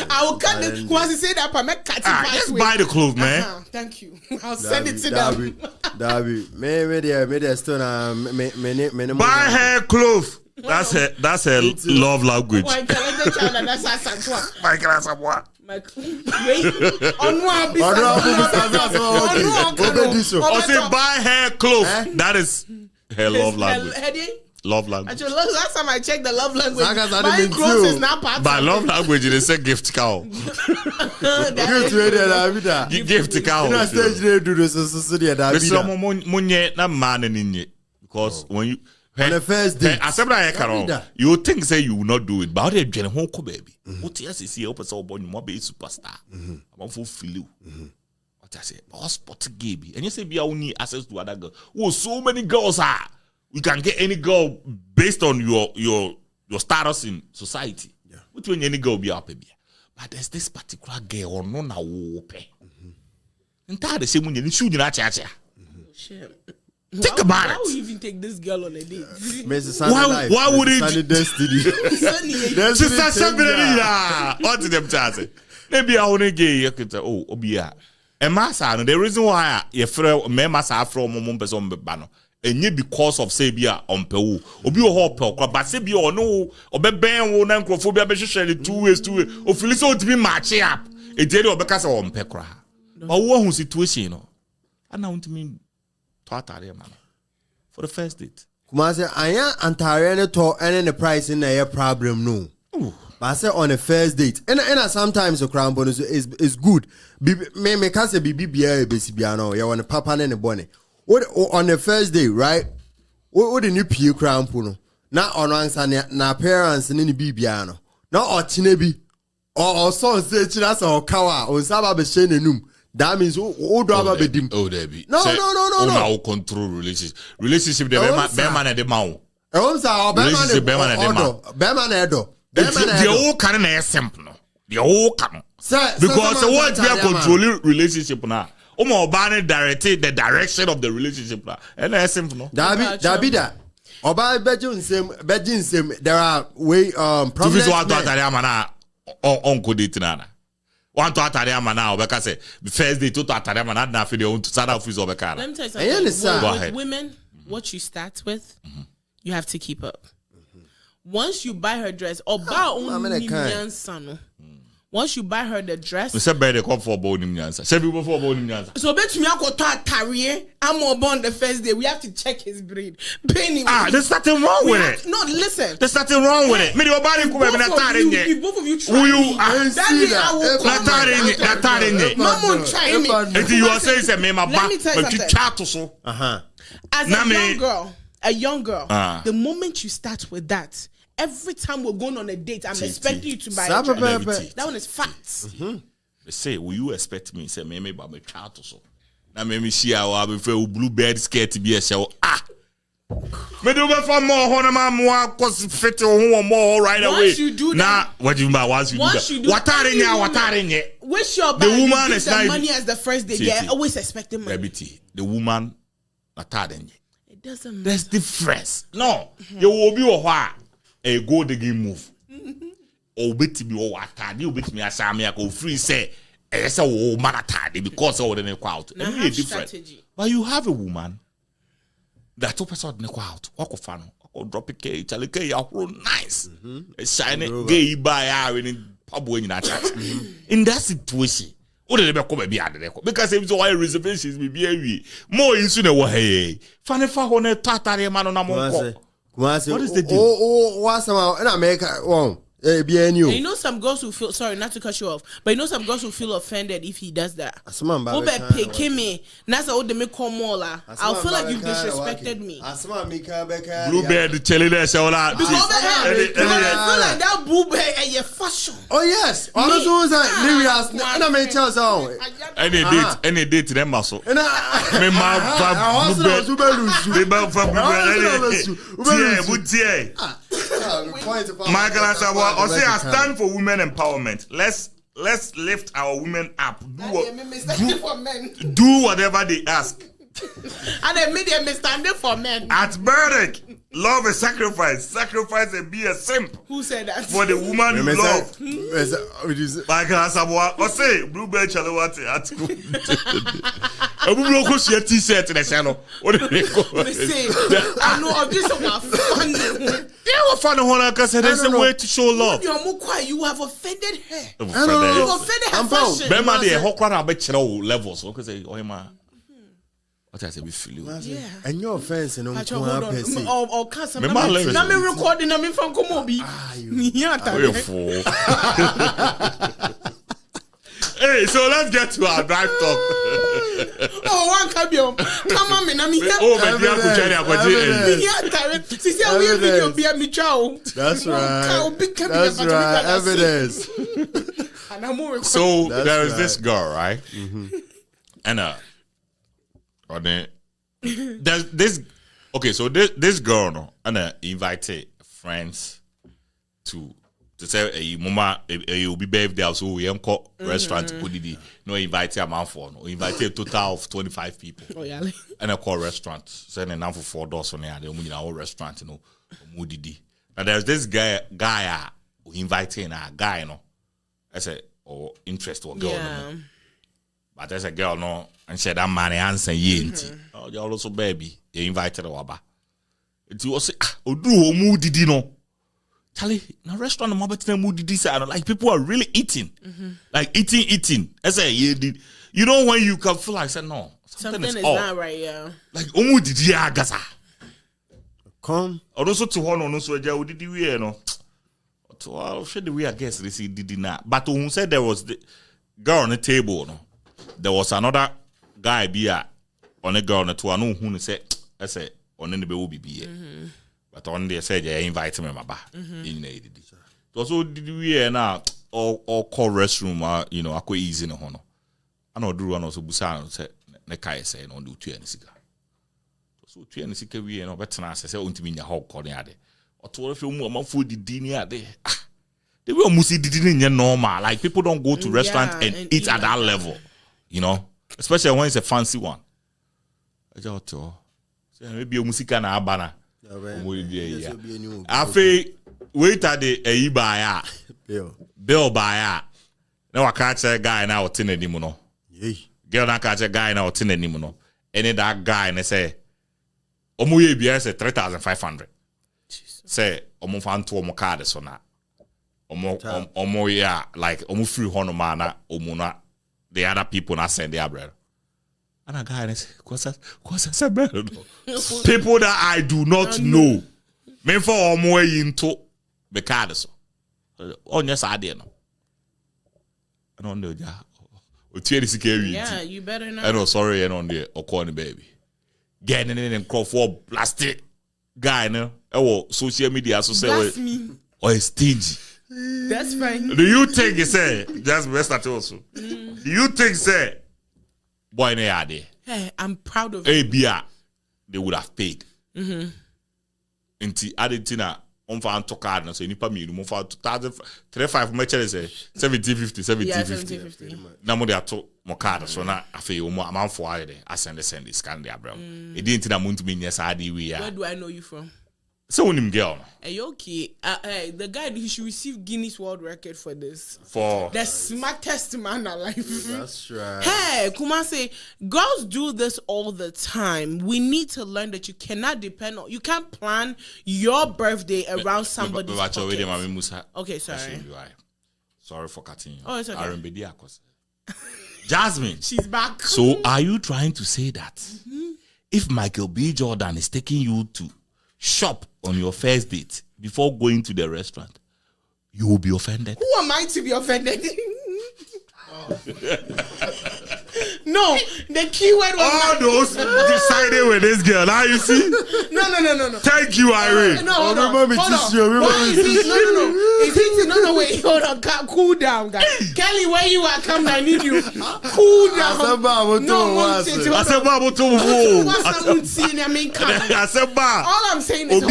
I will cut the once you say that, I make cut it just buy the clothes, man. Thank you. I'll send it to them. Darby, maybe still Buy her clothes. That's a love language. Why talented child and that's Asantwa. Michael Asamoah. I say buy her clothes. That is her love language. Love language. Actually, last time I checked the love language, buying clothes is not part By of love it. language, they say gift cow. Gift cow. Because when you on the first date, you think say you will not do it, but they home baby. What yes is here? Open so born you be superstar. I'm for feel. What I say? All spot gaby, and you say be only access to other girl. Oh, so many girls are. You can get any girl based on your status in society. Yeah. Which when any girl be up here. But there's this particular girl no na wope. Entire the same when you shoot in that chacha. Shit. Think about it. Why would you even take this girl on a date? Why would it? Sunny destiny. Sister somebody what did them chance? Maybe I want to get you could oh obia. And massa the reason why you feel me massa from mom person bano. And you because of say be on pewu obi o hope but say be or no obeben wo na nkrofobia be hwehwe 2 ways o feel so to be match up e dey obeka say on pekra but wo hu situation no ana want me to atare man for the first date Kumase anya antare ne to any the price in a problem no. But I say on a first date and sometimes the crown bonus is good me can say bibi bia bia no you want papa ne bonnet. What on the first day, right? What the new pew crown puno? Now on answer na parents in the bibiano. Now or chinebi or son say chinas or kawa or saba be shane num. That means o drama be dim. Oh there be. No. Now control relationship the man and the man. Relationship Beman edo. The whole can na simple no. The whole can. Because what we are controlling relationship now. Oba directed the direction of the relationship and that's simple no. Dabida. Oba bejun same there are way problems. To atare amana on date na. Want to atare amana obeka say the first day to atare amana na fi dey on to start off with obeka. Let me tell you something. With women, what you start with, you have to keep up. Once you buy her dress, once you buy her the dress, we say better come for bonim nyansa. Say people for bonim nyansa. So bet me go to atare. I'm born the first day. We have to check his breed. Penny. There's nothing wrong with it. No, listen. There's nothing wrong with it. Me the body come be na tare nye. Both of you try. Mama try me. And you are saying say me ma ba, but you chat so. As a young girl, the moment you start with that, every time we're going on a date, I'm expecting you to buy a dress. That one is facts. They say, will you expect me? Say, me ba me chat so. Na me see how I be bluebird skirt be a show. Me do be for more honema more cause fit who more right away. Once you do that, nah, what do you mean? Once you do that, what are in wish your the woman is the money as the first day. They're always expecting money. The woman, it doesn't matter. There's difference. No, you will be a go the game move. Or bit me or atade, you bit me as I go free say. It's a woman atade because all the crowd. Different. But you have a woman that opens out the crowd. Walk of fun. Or drop a cake. Tell a cake. Nice. A shiny gay by hour in pub when you're chat. In that situation, what did they come be at the because if so, reservations will be more in sooner. Hey, funny for one tatari man on a monk. What is the deal? Oh, what's about in America? You know some girls who feel sorry not to cut you off, but you know some girls who feel offended if he does that. I'll feel like you've disrespected me. Bluebird telling us all that. Because I feel like that bluebird and your fashion. Oh yes, all those ones are lyrics. And I may tell so. Any date to them muscle. Me Michael Asamoah, I say I stand for women empowerment. Let's lift our women up. Do whatever they ask. And they made them standing for men. At Burdick, love is sacrifice. Sacrifice and be a simp. Who said that? For the woman you love. Michael Asamoah, I say Bluebird Chalawati at school. A woman who see a t-shirt in the channel. What do they call it? I know of this one. Yeah, what funny one? Because there's a way to show love. You have offended her. You've offended her fashion. Remember the Hokwana about levels. Okay, oh my. What I say, we feel you. Yeah. And your offense and Or can't Remember lyrics. Now me recording. I'm from Komobi. You're fool. Hey, so let's get to our drive talk. One cabin. Come on, I'm here. Oh, my dear, That's right. Evidence. So That's there is right. this girl, right? And there's this. Okay, so this girl, no, and invited friends to say a mama will be birthday, so we call restaurant to Kudidi. No, invite a man for no, invite a total of 25 people. Oh yeah. And I call restaurant, send a number for $4 on there. They in our restaurant, you know, Mudidi. Now there's this guy who inviting a guy, you know. I said, oh, interest or girl, no. But there's a girl, no, and said that man answer yenti. Oh, you also baby, you invited her ba. It was say, oh, do Mudidi no. Charlie, na restaurant no better Mudidi say, like people are really eating, like eating. I say, yeah, you know when you can feel like say no. Something is not right, yeah. Like Omudidi agasa. Come. Also to one on so ja did we no. To I'll show the way I guess they see did not. But who said there was the girl on the table no. There was another guy be on a girl on the to no who say I said on the be be. But on there said yeah invite me my ba. In the so did we now or call restroom you know akwa easy no hono. And or do one also busa say ne kai say no do tu sika. So tu ani sika we no betena say ontimi nya hawk ko ne ade. Oto fe mu amafo didi ni ade. The way musi didi ni normal. Like people don't go to restaurant and eat at that level. You know? Especially when it's a fancy one. I just say maybe a musika na abana. Afi wait at the buy bill buy now I catch a guy now tin anymore. Girl na catch a guy now tin anymore. Any that guy and say omo ye bia say 3,500. Say omo fan to omo card so na. Omo yeah like omo free hono mana omo na the other people not send their bread. And a guy say people that I do not know. Me for omo into the card so. On yes I did no. I don't know ja. Yeah, you better not. I know sorry and on the Okoni baby. Getting in and call for plastic guy no. Social media so say or stingy. That's fine. Do you think he say just best at also? Do you think say boy ne ade? Hey, I'm proud of you. Bia they would have paid. Inti adentina on fa to card no say nipa mi no fa 2,035 much say 1750. Na mo dey ato mo card so na afei mo amanfo ayede asend scan dey abram. E dey intina mo ntumi nyesa ade wi ya. Where do I know you from? So when him girl. Hey, okay. Hey, the guy he should receive Guinness World Record for this. For the smartest man alive. That's right. Hey, Kumasi, girls do this all the time. We need to learn that you cannot depend on. You can't plan your birthday around somebody's pocket. Okay, sorry. Sorry for cutting you. Oh, it's okay. Jasmine, she's back. So, are you trying to say that if Michael B. Jordan is taking you to shop on your first date before going to the restaurant, you will be offended? Who am I to be offended? No, the keyword was all those decided with this girl. Now you see? No. Thank you, Irene. No, hold on. Wait, hold on. Cool down, guys. Kelly, where you are? Come, I need you. Cool down. All I'm saying is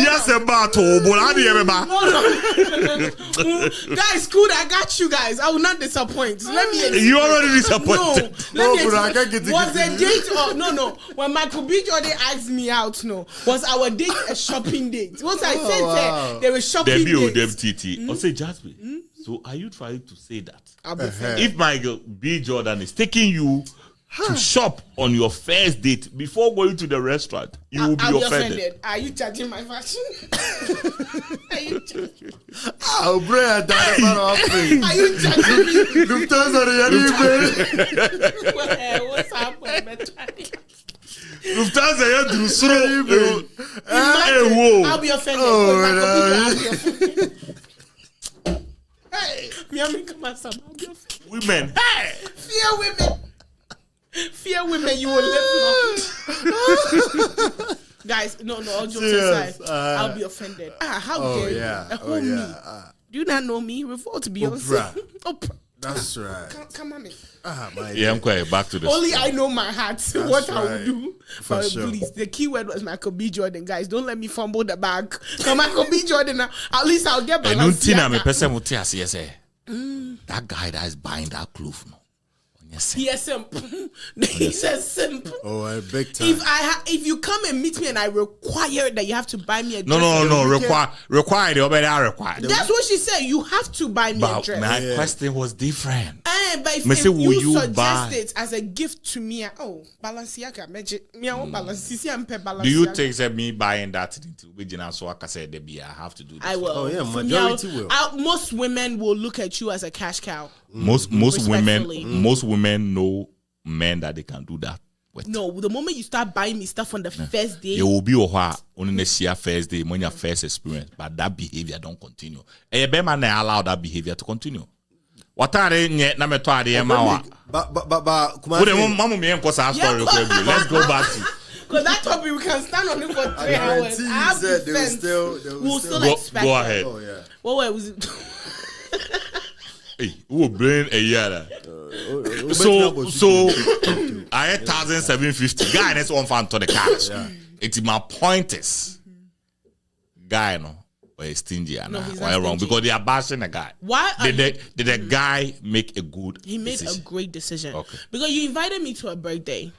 guys, cool. I got you guys. I will not disappoint. Let me explain. You already disappointed. No, was a date or no? When Michael B. Jordan asked me out, was our date a shopping date? Once I said there was shopping dates. Or say Jasmine. So are you trying to say that if Michael B. Jordan is taking you to shop on your first date before going to the restaurant, you will be I'll offended. Are you judging my fashion? Are you judging? Oh, bro, that's Are you judging me? What's happening? I'll be offended. I'll be offended. Hey, I'll be offended. Women, hey! Fear women, you will live long. Guys, no, all jokes aside, I'll be offended. How dare you? Who me? Do you not know me? Revolt Beyonce. Oprah. That's right. Come on, me. Yeah, I'm quite back to the Only I know my heart. What I will do. For sure. Please, the key word was Michael B. Jordan. Guys, don't let me fumble the bag. So Michael B. Jordan, at least I'll get And Balenciaga. that guy that is buying that cloth, no. He a simp. He's a simp. Oh, big time. If you come and meet me and I require that you have to buy me a dress. No. Required. You already are required. That's what she said. You have to buy me a dress. My question was different. But if you suggest it as a gift to me, Balenciaga, Do you think that me buying that so I can say I have to do this? I will. Oh yeah, majority will. Most women will look at you as a cash cow. Most women know men that they can do that with. No, the moment you start buying me stuff on the first day, it will be a while on the first day when your first experience, but that behavior don't continue. And you better allow that behavior to continue. What are they? Na me to ade ma But let's go back to. Because that topic we can stand on it for 3 hours. We'll still expect. Go ahead. Oh yeah. What was it? Hey, who brain a year? So I had 1,750. Guy, that's one fan to the cash. It's my point is, guy, no. Or stingy, No, he's why not wrong? stingy. Because they are bashing the guy. Why? Did the guy make a good? He made decision? a great decision. Okay. Because you invited me to a birthday.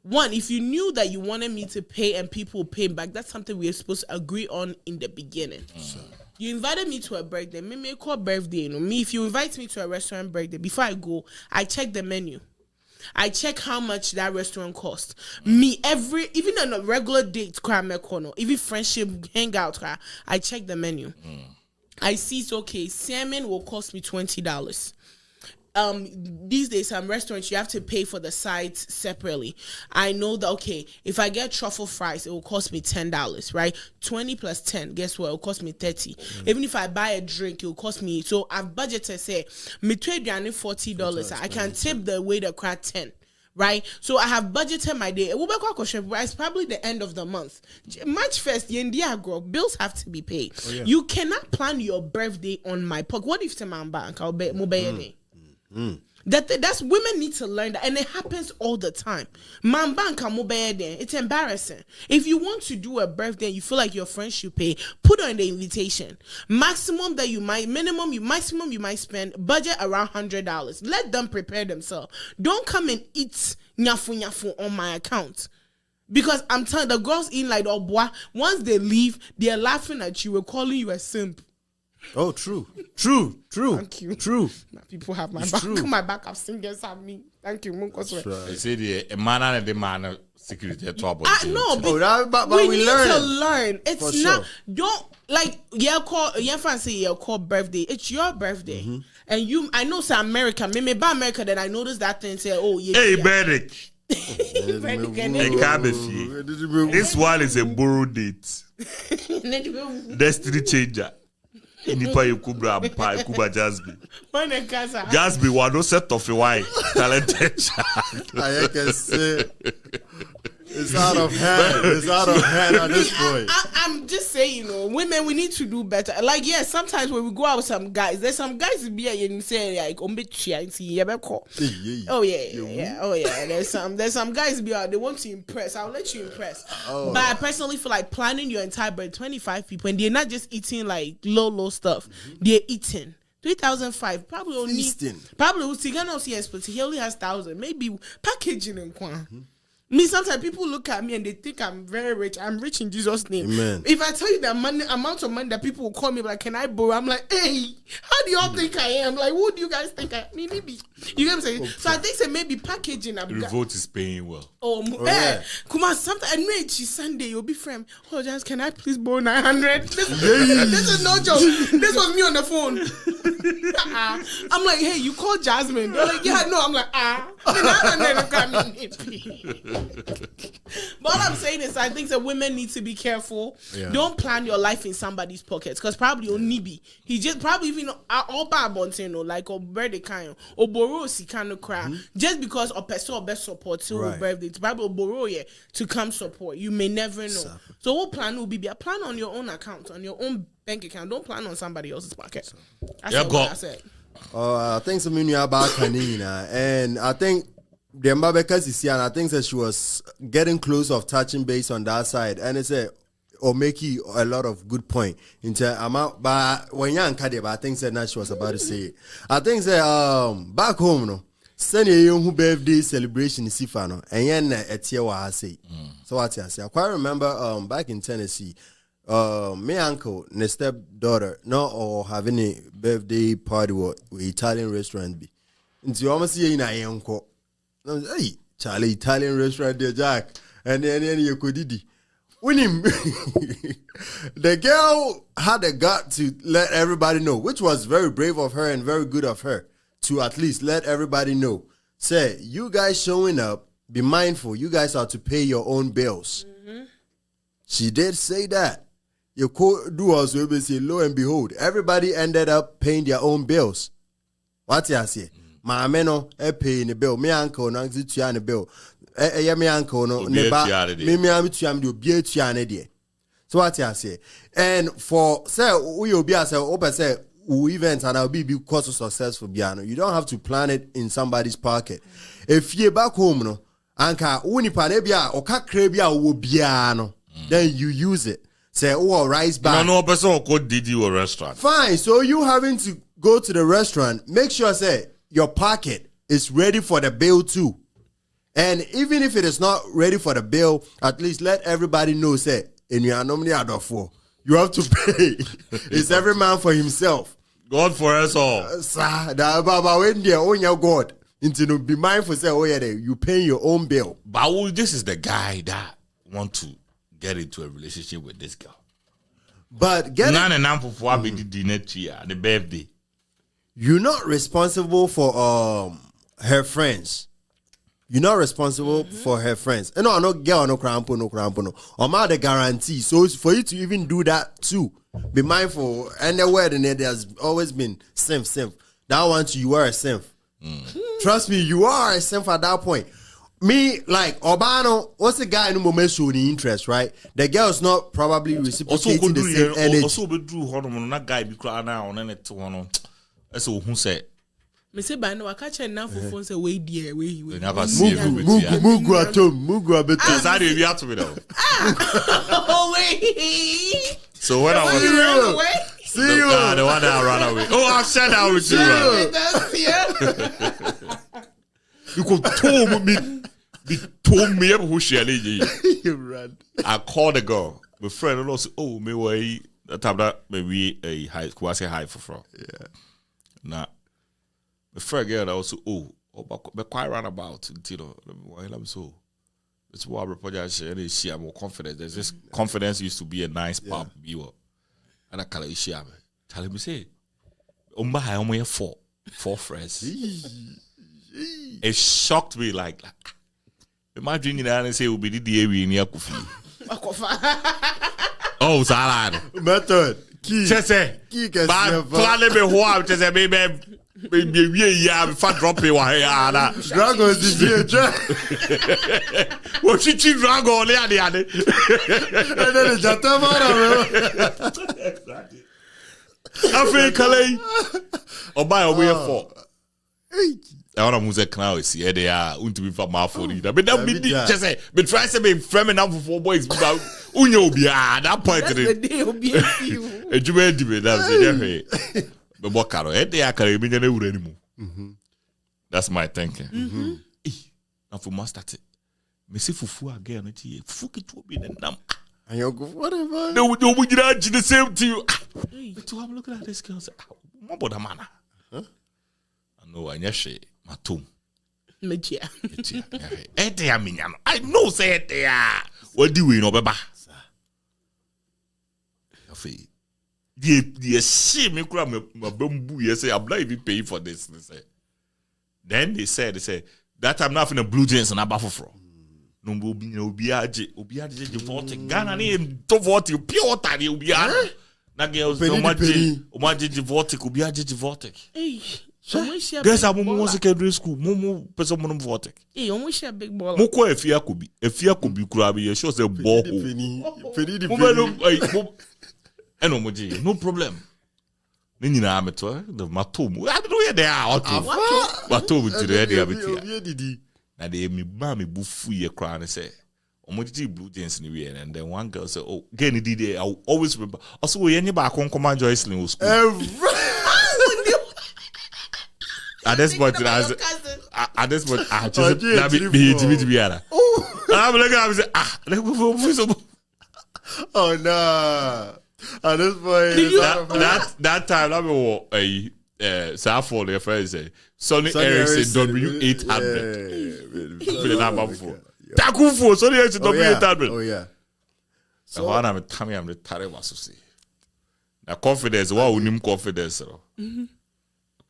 One, if you knew that you wanted me to pay and people pay back, that's something we were supposed to agree on in the beginning. You invited me to a birthday. Me call birthday. Me, if you invite me to a restaurant birthday, before I go, I check the menu. I check how much that restaurant costs. Me, even on a regular date, even friendship hangout, I check the menu. I see it's okay. Salmon will cost me $20. These days, some restaurants you have to pay for the sides separately. I know that if I get truffle fries, it will cost me $10, right? 20 plus 10, guess what? It will cost me $30. Even if I buy a drink, it will cost me. So I've budgeted say me trade $40. I can tip the waiter crowd 10. Right, so I have budgeted my day. It's probably the end of the month. March 1st, the India girl, bills have to be paid. You cannot plan your birthday on my pocket. What if my bank? I'll be mobile. That's women need to learn that, and it happens all the time. It's embarrassing. If you want to do a birthday, you feel like your friends should pay. Put on the invitation. Minimum you might spend. Budget around $100. Let them prepare themselves. Don't come and eat nyafu on my account. Because I'm telling the girls in like boy. Once they leave, they're laughing at you. We're calling you a simp. Oh, true. Thank you. True. Now people have my It's back. true. My backup singers have me. Thank you. They say a man and the man security trouble. No, But we we need learn. to learn. It's For not. sure. Don't like fancy call birthday. It's your birthday, and you. I know say America. Me by America. Then I noticed that thing say, oh yeah. Hey, Beric. Benedict. This one is a borrow date. Destiny changer. Nipa Kubra Mpa Kuba Jasby. Jasby one no set of a wine. Talented child. I can say it's out of hand. It's out of hand at this point. I'm just saying, women, we need to do better. Like, yes, sometimes when we go out with some guys, there's some guys who be and you say like, oh yeah. Oh yeah. There's some guys be out. They want to impress. I'll let you impress. But I personally feel like planning your entire birthday, 25 people, and they're not just eating like low stuff. They're eating. 3,005 probably only Feasting. probably he only has 1,000, maybe packaging and Me, sometimes people look at me and they think I'm very rich. I'm rich in Jesus' name. Amen. If I tell you the amount of money that people will call me, like, can I borrow? I'm like, hey, how do y'all think I am? Like, who do you guys think I am? Maybe. You get what I'm saying? So I think maybe packaging. Revolt is paying well. Yeah. Kuma, sometimes, and wait, she's Sunday, you'll be friend. Oh, just can I please borrow 900? This is no joke. This was me on the phone. I'm like, hey, you call Jasmine. They're like, yeah, no. I'm like, 900 come. But all I'm saying is, I think that women need to be careful. Yeah. Don't plan your life in somebody's pockets, because probably Onibi, he just probably even all bad like or birthday kind or borrow si kind of cry just because a person or best support to birthday. It's probably borrow to come support. You may never know. So what plan will be a plan on your own account, on your own bank account. Don't plan on somebody else's pocket. That's what I said. I think some about Kanina, and I think the Mbabeka is here, and I think that she was getting close of touching base on that side, and it's or making a lot of good point into amount. But when young Kadeba, I think that she was about to say it. I think that back home, no, send a young birthday celebration in Sifano, and yen a tear I say. So what I say, I quite remember back in Tennessee. My uncle, my stepdaughter, no, or having a birthday party with Italian restaurant be. Into almost see in a uncle. Hey, Charlie, Italian restaurant there, Jack, and then you could did. When him, the girl had the gut to let everybody know, which was very brave of her and very good of her to at least let everybody know. Say, you guys showing up, be mindful. You guys are to pay your own bills. She did say that. You could do also say, lo and behold, everybody ended up paying their own bills. What you say? My ameno paying the bill. Me uncle no the bill. Me uncle no neba. Me am to be a. So what you say? And for say we will be as say event and I'll be because successful biano. You don't have to plan it in somebody's pocket. If you back home no, anka uni panebia or kakrebia wo biano. Then you use it. Say, oh, rice bag. No, person could did you a restaurant. Fine. So you having to go to the restaurant, make sure, say, your pocket is ready for the bill too. And even if it is not ready for the bill, at least let everybody know, say, in your nominee out of 4, you have to pay. It's every man for himself. God for us all. Sir, when they own your God, into be mindful, say, oh yeah, you pay your own bill. But this is the guy that want to get into a relationship with this girl. But get the birthday. You're not responsible for her friends. You're not responsible for her friends. And no girl, no crampo, no. Or the guarantee. So for you to even do that too, be mindful. And the word in it has always been simp. That one you are a simp. Trust me, you are a simp at that point. Me, like, Obano, what's the guy in the moment showing the interest, right? The girl's not probably reciprocating the same energy. Also, be drew on that guy be crying now on it to one. That's who said. Me say, by now, I catch a now for phone say, wait, dear, wait. Never see Mugu atom. That's how you have to be though. Oh, wait. So when I was. See you. The one that ran away. Oh, I've said that with you. You could tell me. They told me who she you ran. I called the girl. My friend and also, oh, me way that time that maybe a high quasi high for. Yeah. Now, my friend girl also, but quite run about you know. I'm so. It's what I report. She I'm more confident. There's this confidence used to be a nice pop viewer, and I call it she. Tell me say, I only four friends. It shocked me like. Imagine you and say we be the area in Yakufi. Oh, salad. Method. Key. Chese. Key can but plan me hoa. Chese baby. We fat drop it. Dragon is the what she dragon there? And then the Jatamara. Exactly. I feel Calais. Or buy a way for. I want to music now. See, they are to be for my phone. But that be just say, but try to be framing up for boys without Unyo be that point. The day will be a few. A Jubilee debate. That's it. But what caro? They are carrying anymore. That's my thinking. Now for must start it. me see fufu again it ye fufu kitu be nam And you go, whatever. no we did the same to you to I'm looking at this girl say what about the man I know anya she matum Mejia. I know say it there what do we know baba afi the shame me kura my bambu you say I'm not even paying for this they say then they said that I'm not in a blue jeans and a buffalo from no obi aje vote Ghana ni to vote pure water ni obi aje na girls no maji vote obi aje vote Hey, almost share. guys I'm in secondary school mo person mo vote Hey, almost share big ball. mo ko efia kobi kura be show say ball Penny. eno mo ji no problem ni nyina ameto the matom I don't know where they are matom ti there they abetia na they me ba me bufu ye kra ne say omoditi blue jeans ni we and then one girl said oh again did I always remember also we any ba kon command Joycelyn was school at this point I just that be ara I'm like I say Oh no. At this point, that time I mean so for the friend say Sonny Erickson W800 put the number for Takufu Sonny Erickson W800 Oh yeah. So when I'm telling I'm the terrible to see na confidence what we need confidence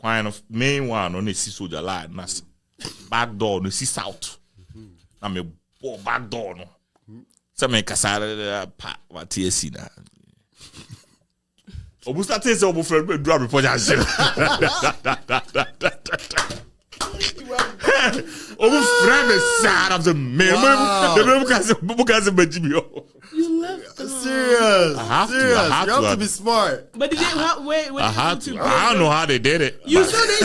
kind of main one on the see soldier line na back door no see south na me back door no so me kasara pa what TSC na Obusta te se obu friend do report ya se. Obu friend is sad of the me. The me because Majimi. You left them. Serious. I have Serious. to. You have to be smart. But did they wait? I had to. I don't know how they did it. You saw it.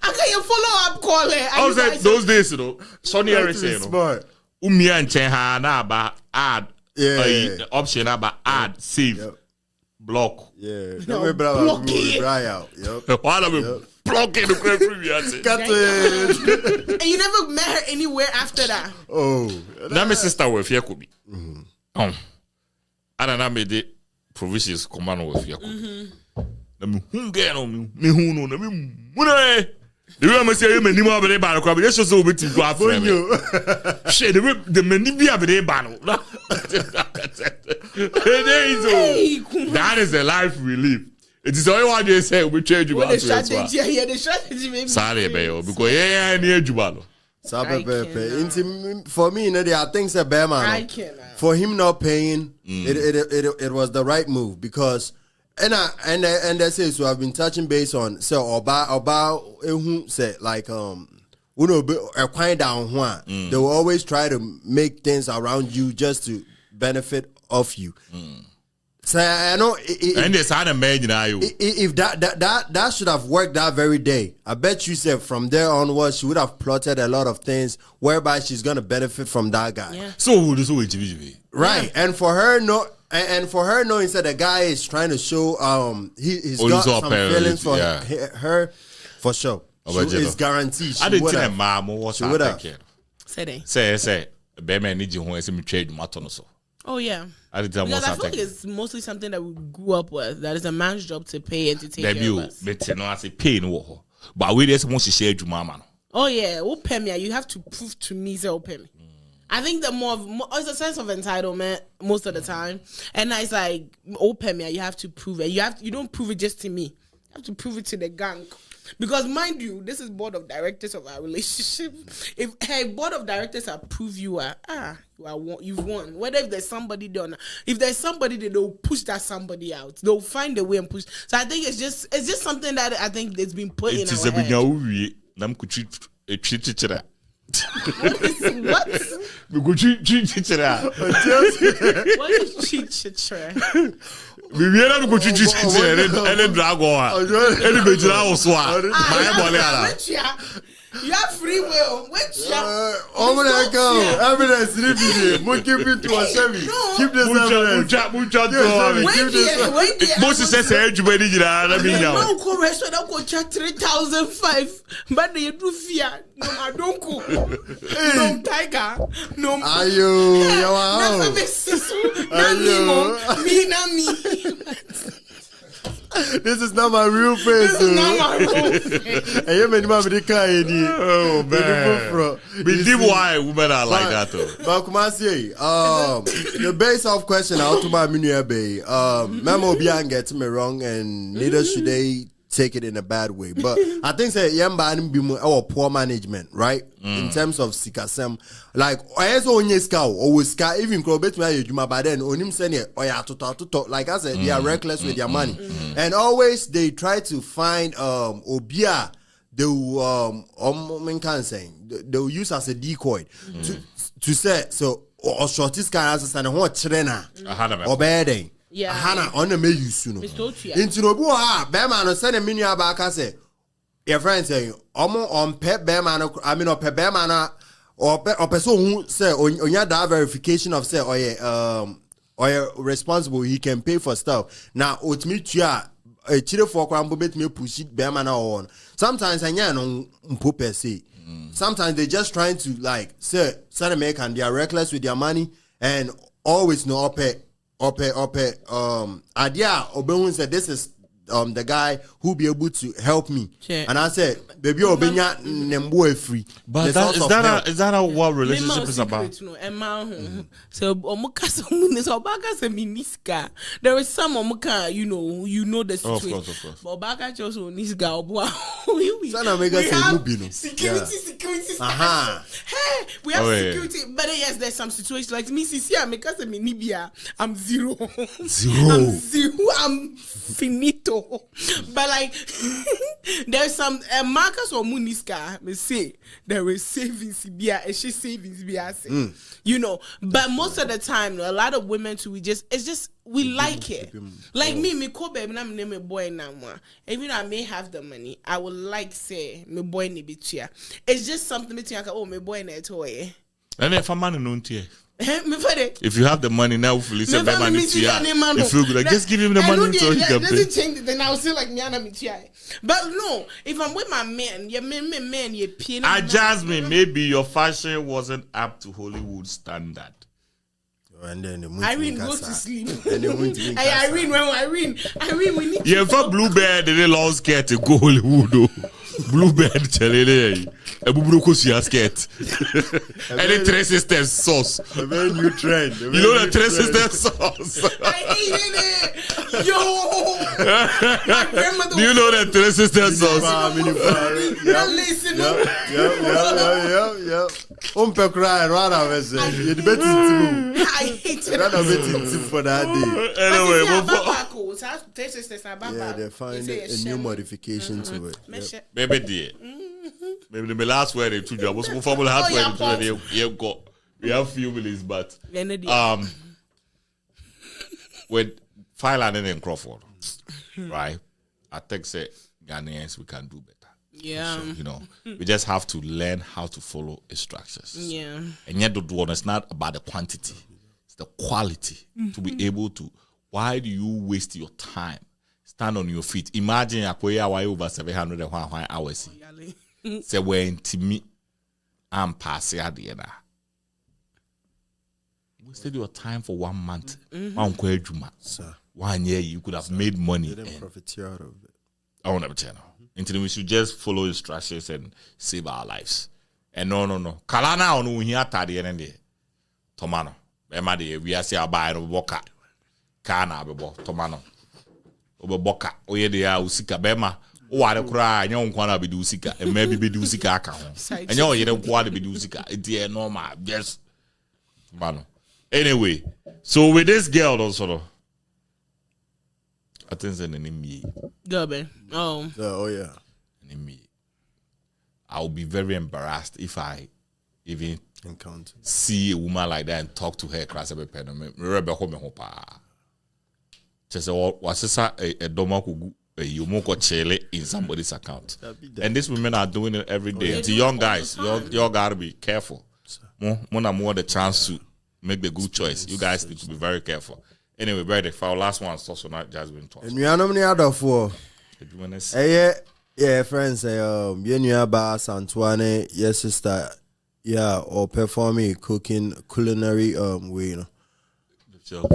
Okay, you follow up call it. I was like those days, you know. Sonny You have Erickson, to be you know. smart. Umia and Chenha na ba add. Yeah. Option about add save Yep. block. Yeah. No, Don't be bravo. block We it. will dry out. Yep. Why don't we block it? The previous. Cut it. And you never met her anywhere after that. Oh. Na my sister with Yakubi. And I made the provisions command with Yakubi. Na me hunge no me hu no na me muna. The way I say you me ni mo be ba no just so we to go after me. Shit, the many be be ba no. That is the life we live. It is only one day say we change you The about strategy, yeah, the strategy maybe. Sorry, bayo, because yeah, near Jubalo. For me, there are things that bear man. I cannot. For him not paying, it was the right move because and they say so. I've been touching base on so about say like a quiet down one. They will always try to make things around you just to benefit of you. So I know And there's an imagine if that should have worked that very day. I bet you said from there onwards she would have plotted a lot of things whereby she's gonna benefit from that guy. Yeah. So this way Right. And for her knowing that the guy is trying to show he's got some feelings for her for sure. It's guaranteed. I didn't tell mom what I think. Say Bear need you when me trade matter so. Oh yeah. I didn't tell Because I feel what like it's mostly something that we grew up with. That is a man's job to pay and to take care of us. But no, I say pay no. But we just want to share you, mama. Oh yeah, pay me. You have to prove to me say pay me. I think the more it's a sense of entitlement most of the time, and it's like pay me. You have to prove it. You don't prove it just to me. You have to prove it to the gang. Because mind you, this is board of directors of our relationship. If board of directors approve you've won. Whether if there's somebody there or not. If there's somebody there, they'll push that somebody out. They'll find a way and push. So I think it's just something that I think that's been put in our head. What? What is cheat? We are not going to choose and then drag on. And the house. You have free will. Which over there go. Evidence, keep it to a Chevy. Keep this evidence. Most says everybody did that. No, go restaurant. I'll go chat 3,005. But they do fear. No, I don't go. No tiger. No. Ayo, Me. This is not my real face. This is not my real face. Oh man. We did why women are like that though. But Kumasi, the base of question out to my menu bay. Memo Bian gets me wrong, and neither should they take it in a bad way. But I think say yamba be or poor management, right? In terms of sikasem, like onye ska or ska even grow bet me you but then onim send or ya to talk like I said, they are reckless with their money. And always they try to find obia they will use as a decoy to say so or shortest can answer and what trainer or bedding. Yeah. Hana on the me use no. Into no bo ha Bema no send a menu abaka say your friend saying on pep Bema I mean or pep Bema or person who say on your that verification of say or responsible he can pay for stuff. Now ultimate ya a chile for crumble bet me push it Bema on. Sometimes I know per se. Sometimes they just trying to like say South American they are reckless with their money and always no pay. Idea Obehun said this is the guy who be able to help me. Sure. And I said, baby Obenya nembo free. But is that what relationship is about? So there is some omuka, you know the situation. Of course. But Obaka just on this guy. Security. Hey, we have security. But yes, there's some situations like me. See, because I'm in Libya, I'm zero. I'm finito. But like, there's some markers or Muniska. Me say there is savings here, and she savings here. But most of the time, a lot of women too. We like it. Like me call baby, I'm name a boy now. Even though I may have the money, I would like say me boy ni bitia. It's just something me think me boy na toy. And if a man no tie. If you have the money now, if you feel good, like, just give him the money so he can pay. Doesn't change it, then I'll say like Miana Michai. But no, if I'm with my man, you Jasmine, maybe your fashion wasn't up to Hollywood standard. And then Irene go to sleep. Irene, we need. Yeah, for Bluebird, they lost skirt to go Hollywood. Bluebird, Chalele, a Bubuko skirt. And the Tres Sisters sauce. A very new trend. You know the Tres Sisters sauce. I hated it. Yo, my grandmother. Do you know the Tres Sisters sauce? Yeah. Cry right now. You bet it. I hate it. For that day. Anyway, they find a new modification to it. Maybe dear. Maybe the last word they told you was for last word you got. We have few minutes, but with Faila and Crawford, right? I think say Ghanaians we can do better. Yeah. So, we just have to learn how to follow instructions. Yeah. And yet it's not about the quantity. It's the quality to be able to. Why do you waste your time? Stand on your feet. Imagine why over 700 hours. Say when to me I'm passing at the end. Wasted your time for 1 month. 1 year you could have made money. Didn't profit out of it. I won't have a channel. Until we should just follow instructions and save our lives. And no. Kalana on here at the end. Tomano. We are saying about Boka. Kana bebo Tomano. Boka. Oye de ya usika bema. O are kura anya nkwana be do usika. E maybe be do usika aka ho. Anya o yere nkwa be do usika. It's normal. Just Tomano. Anyway, so with this girl also. I think it's an enemy. Gubben. Oh yeah. Enemy. I'll be very embarrassed if I even encounter see a woman like that and talk to her class of a pen. Just say, what's this? A doma kugu You moko chele in somebody's account. And these women are doing it every day. The young guys, y'all gotta be careful. More the chance to make the good choice. You guys need to be very careful. Anyway, brother, for our last one, it's also not just been taught. And we are not many other four. Yeah, friends, you about Santuane, yes, sister, yeah, or performing cooking culinary way, you know.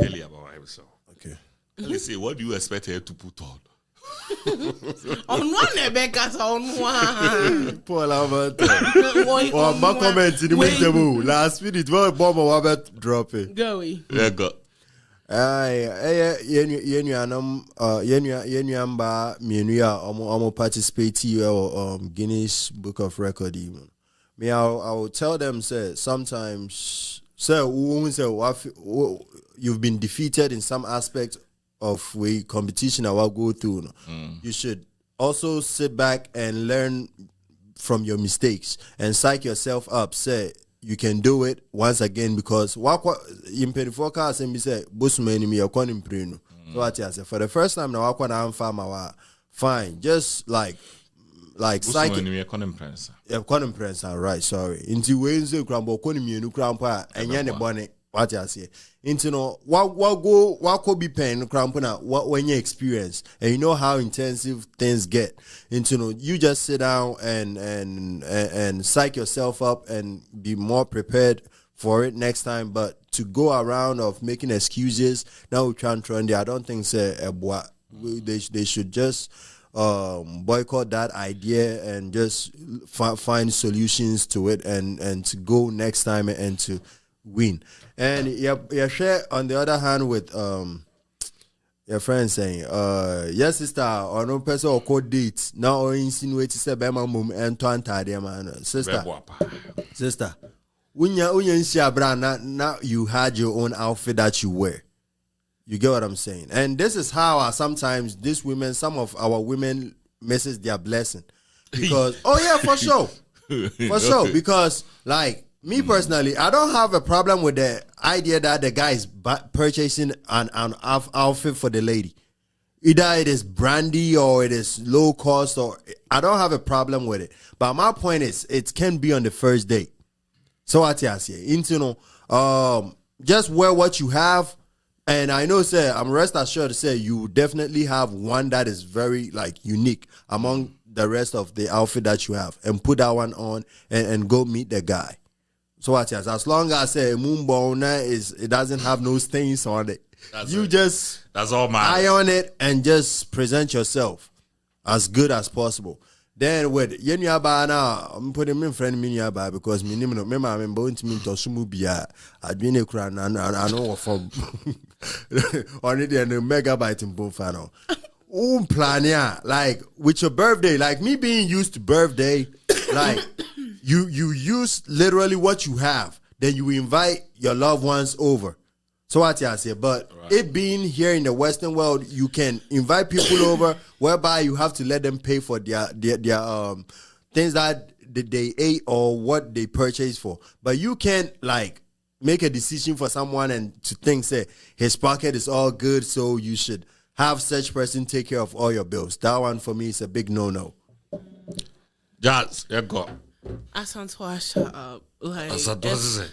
Kelly about so. Okay. Let's see, what do you expect her to put on? On one Rebecca's on one. Paul Albert. Or my comment in the table. Last minute, what Bob Robert drop it. Goey. Yeah, go. Yenuamba Minuya omo participate Guinness Book of Record even. Me I will tell them say sometimes say you've been defeated in some aspect of way competition I will go through. You should also sit back and learn from your mistakes and psych yourself up. Say you can do it once again because in 24 cars and me say busumeni me yakon impreno. So what I say for the first time now I'm fine. Just like psych right, sorry. Into Wednesday crambo koni mienu crampa and yane bonnet. What I say, into no, what could be pain, crampona, what when you experience, and you know how intensive things get. Into no, you just sit down and psych yourself up and be more prepared for it next time. But to go around of making excuses, now we try and trendy. I don't think they should just boycott that idea and just find solutions to it and to go next time and to win. And you share on the other hand with your friend saying, yes, sister, or no person or code dates now or insinuate to say Bema mum and Twanta, man. Sister, when you brand now you had your own outfit that you wear. You get what I'm saying? And this is how sometimes some of our women misses their blessing. Because for sure. For sure. Because like me personally, I don't have a problem with the idea that the guy is purchasing an outfit for the lady. Either it is brandy or it is low cost, or I don't have a problem with it. But my point is, it can be on the first date. So what I say, just wear what you have, and I know, say I'm rest assured to say you definitely have one that is very like unique among the rest of the outfit that you have, and put that one on and go meet the guy. So what as long as a moonbone it doesn't have no stains on it. That's all my eye on it and just present yourself as good as possible. Then with Yenyaba now, I'm putting me in friend Minyaba because me remember I'm going to meet Tosumubia. I've been a crown and I know from only the megabyte in Bofano. Plan like with your birthday, like me being used to birthday, like you use literally what you have, then you invite your loved ones over. So what I say, but it being here in the Western world, you can invite people over, whereby you have to let them pay for their things that they ate or what they purchased for. But you can't like make a decision for someone and to think say his pocket is all good, so you should have such person take care of all your bills. That one for me is a big no. Jazz, you go. Asantwa, shut up. Like,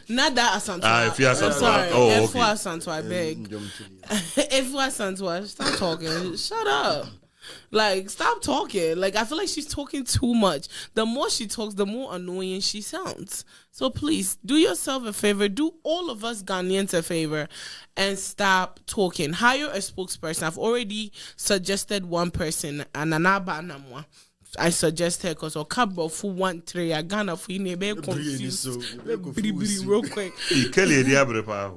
not that Asantwa. If you Asantwa. Sorry. Oh, okay. Asantwa, I beg. If Asantwa, stop talking. Shut up. Like, stop talking. Like, I feel like she's talking too much. The more she talks, the more annoying she sounds. So please, do yourself a favor. Do all of us Ghanaians a favor and stop talking. Hire a spokesperson. I've already suggested one person, Ananaba Namwa. I suggest her because or cabo for 1 3 I Ghana for you be confused. Real quick. Kelly Diabre pa.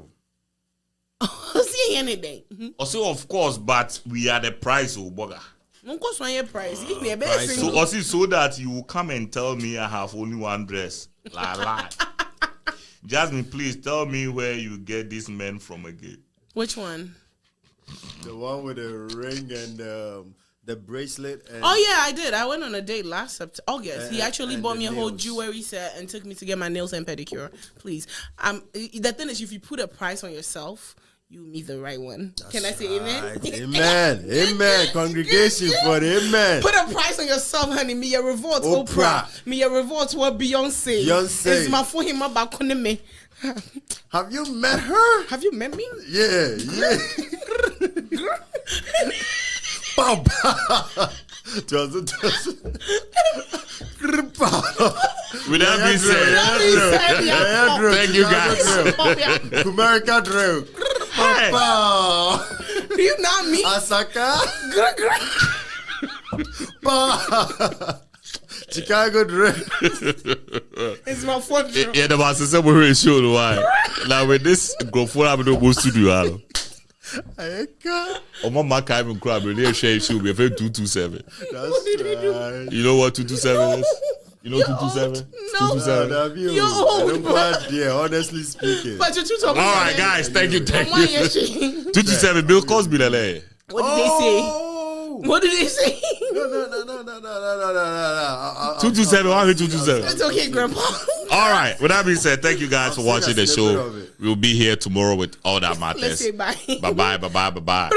See anything. Also of course, but we are the price of burger. No cost one price. So that you will come and tell me I have only one dress. La. Jasmine, please tell me where you get this man from again. Which one? The one with the ring and the bracelet. And oh yeah, I did. I went on a date last August. He actually bought me a whole jewelry set and took me to get my nails and pedicure. Please, the thing is, if you put a price on yourself, you meet the right one. Can I say amen? Right. Amen. Amen. Congregation for the amen. Put a price on yourself, honey. Me a revolt, Oprah. Oprah. Me a revolt, what Beyonce. Beyonce. It's my for him about me. Have you met her? Have you met me? Yeah. Bow, bow. With that being said, thank you guys. America drill. Bow. Do you not meet? Asaka. Bow. Chicago drill. It's my phone. Yeah, the master said we're really sure why. Now with this go for I'm no more studio. Oh, my can't even cry, but they're shame should be a 227. What did he do? You know what 227 is? You know 227? No. 227. You're old. I don't want, yeah, honestly speaking. But you're too talking. All right, guys, thank you. 227, Bill Cosby, LA. What did they say? What did they say? No. 227, why 227? It's okay, Grandpa. All right, with that being said, thank you guys for watching the snippet show. of it. We'll be here tomorrow with all that Let's matters. say bye. Bye-bye.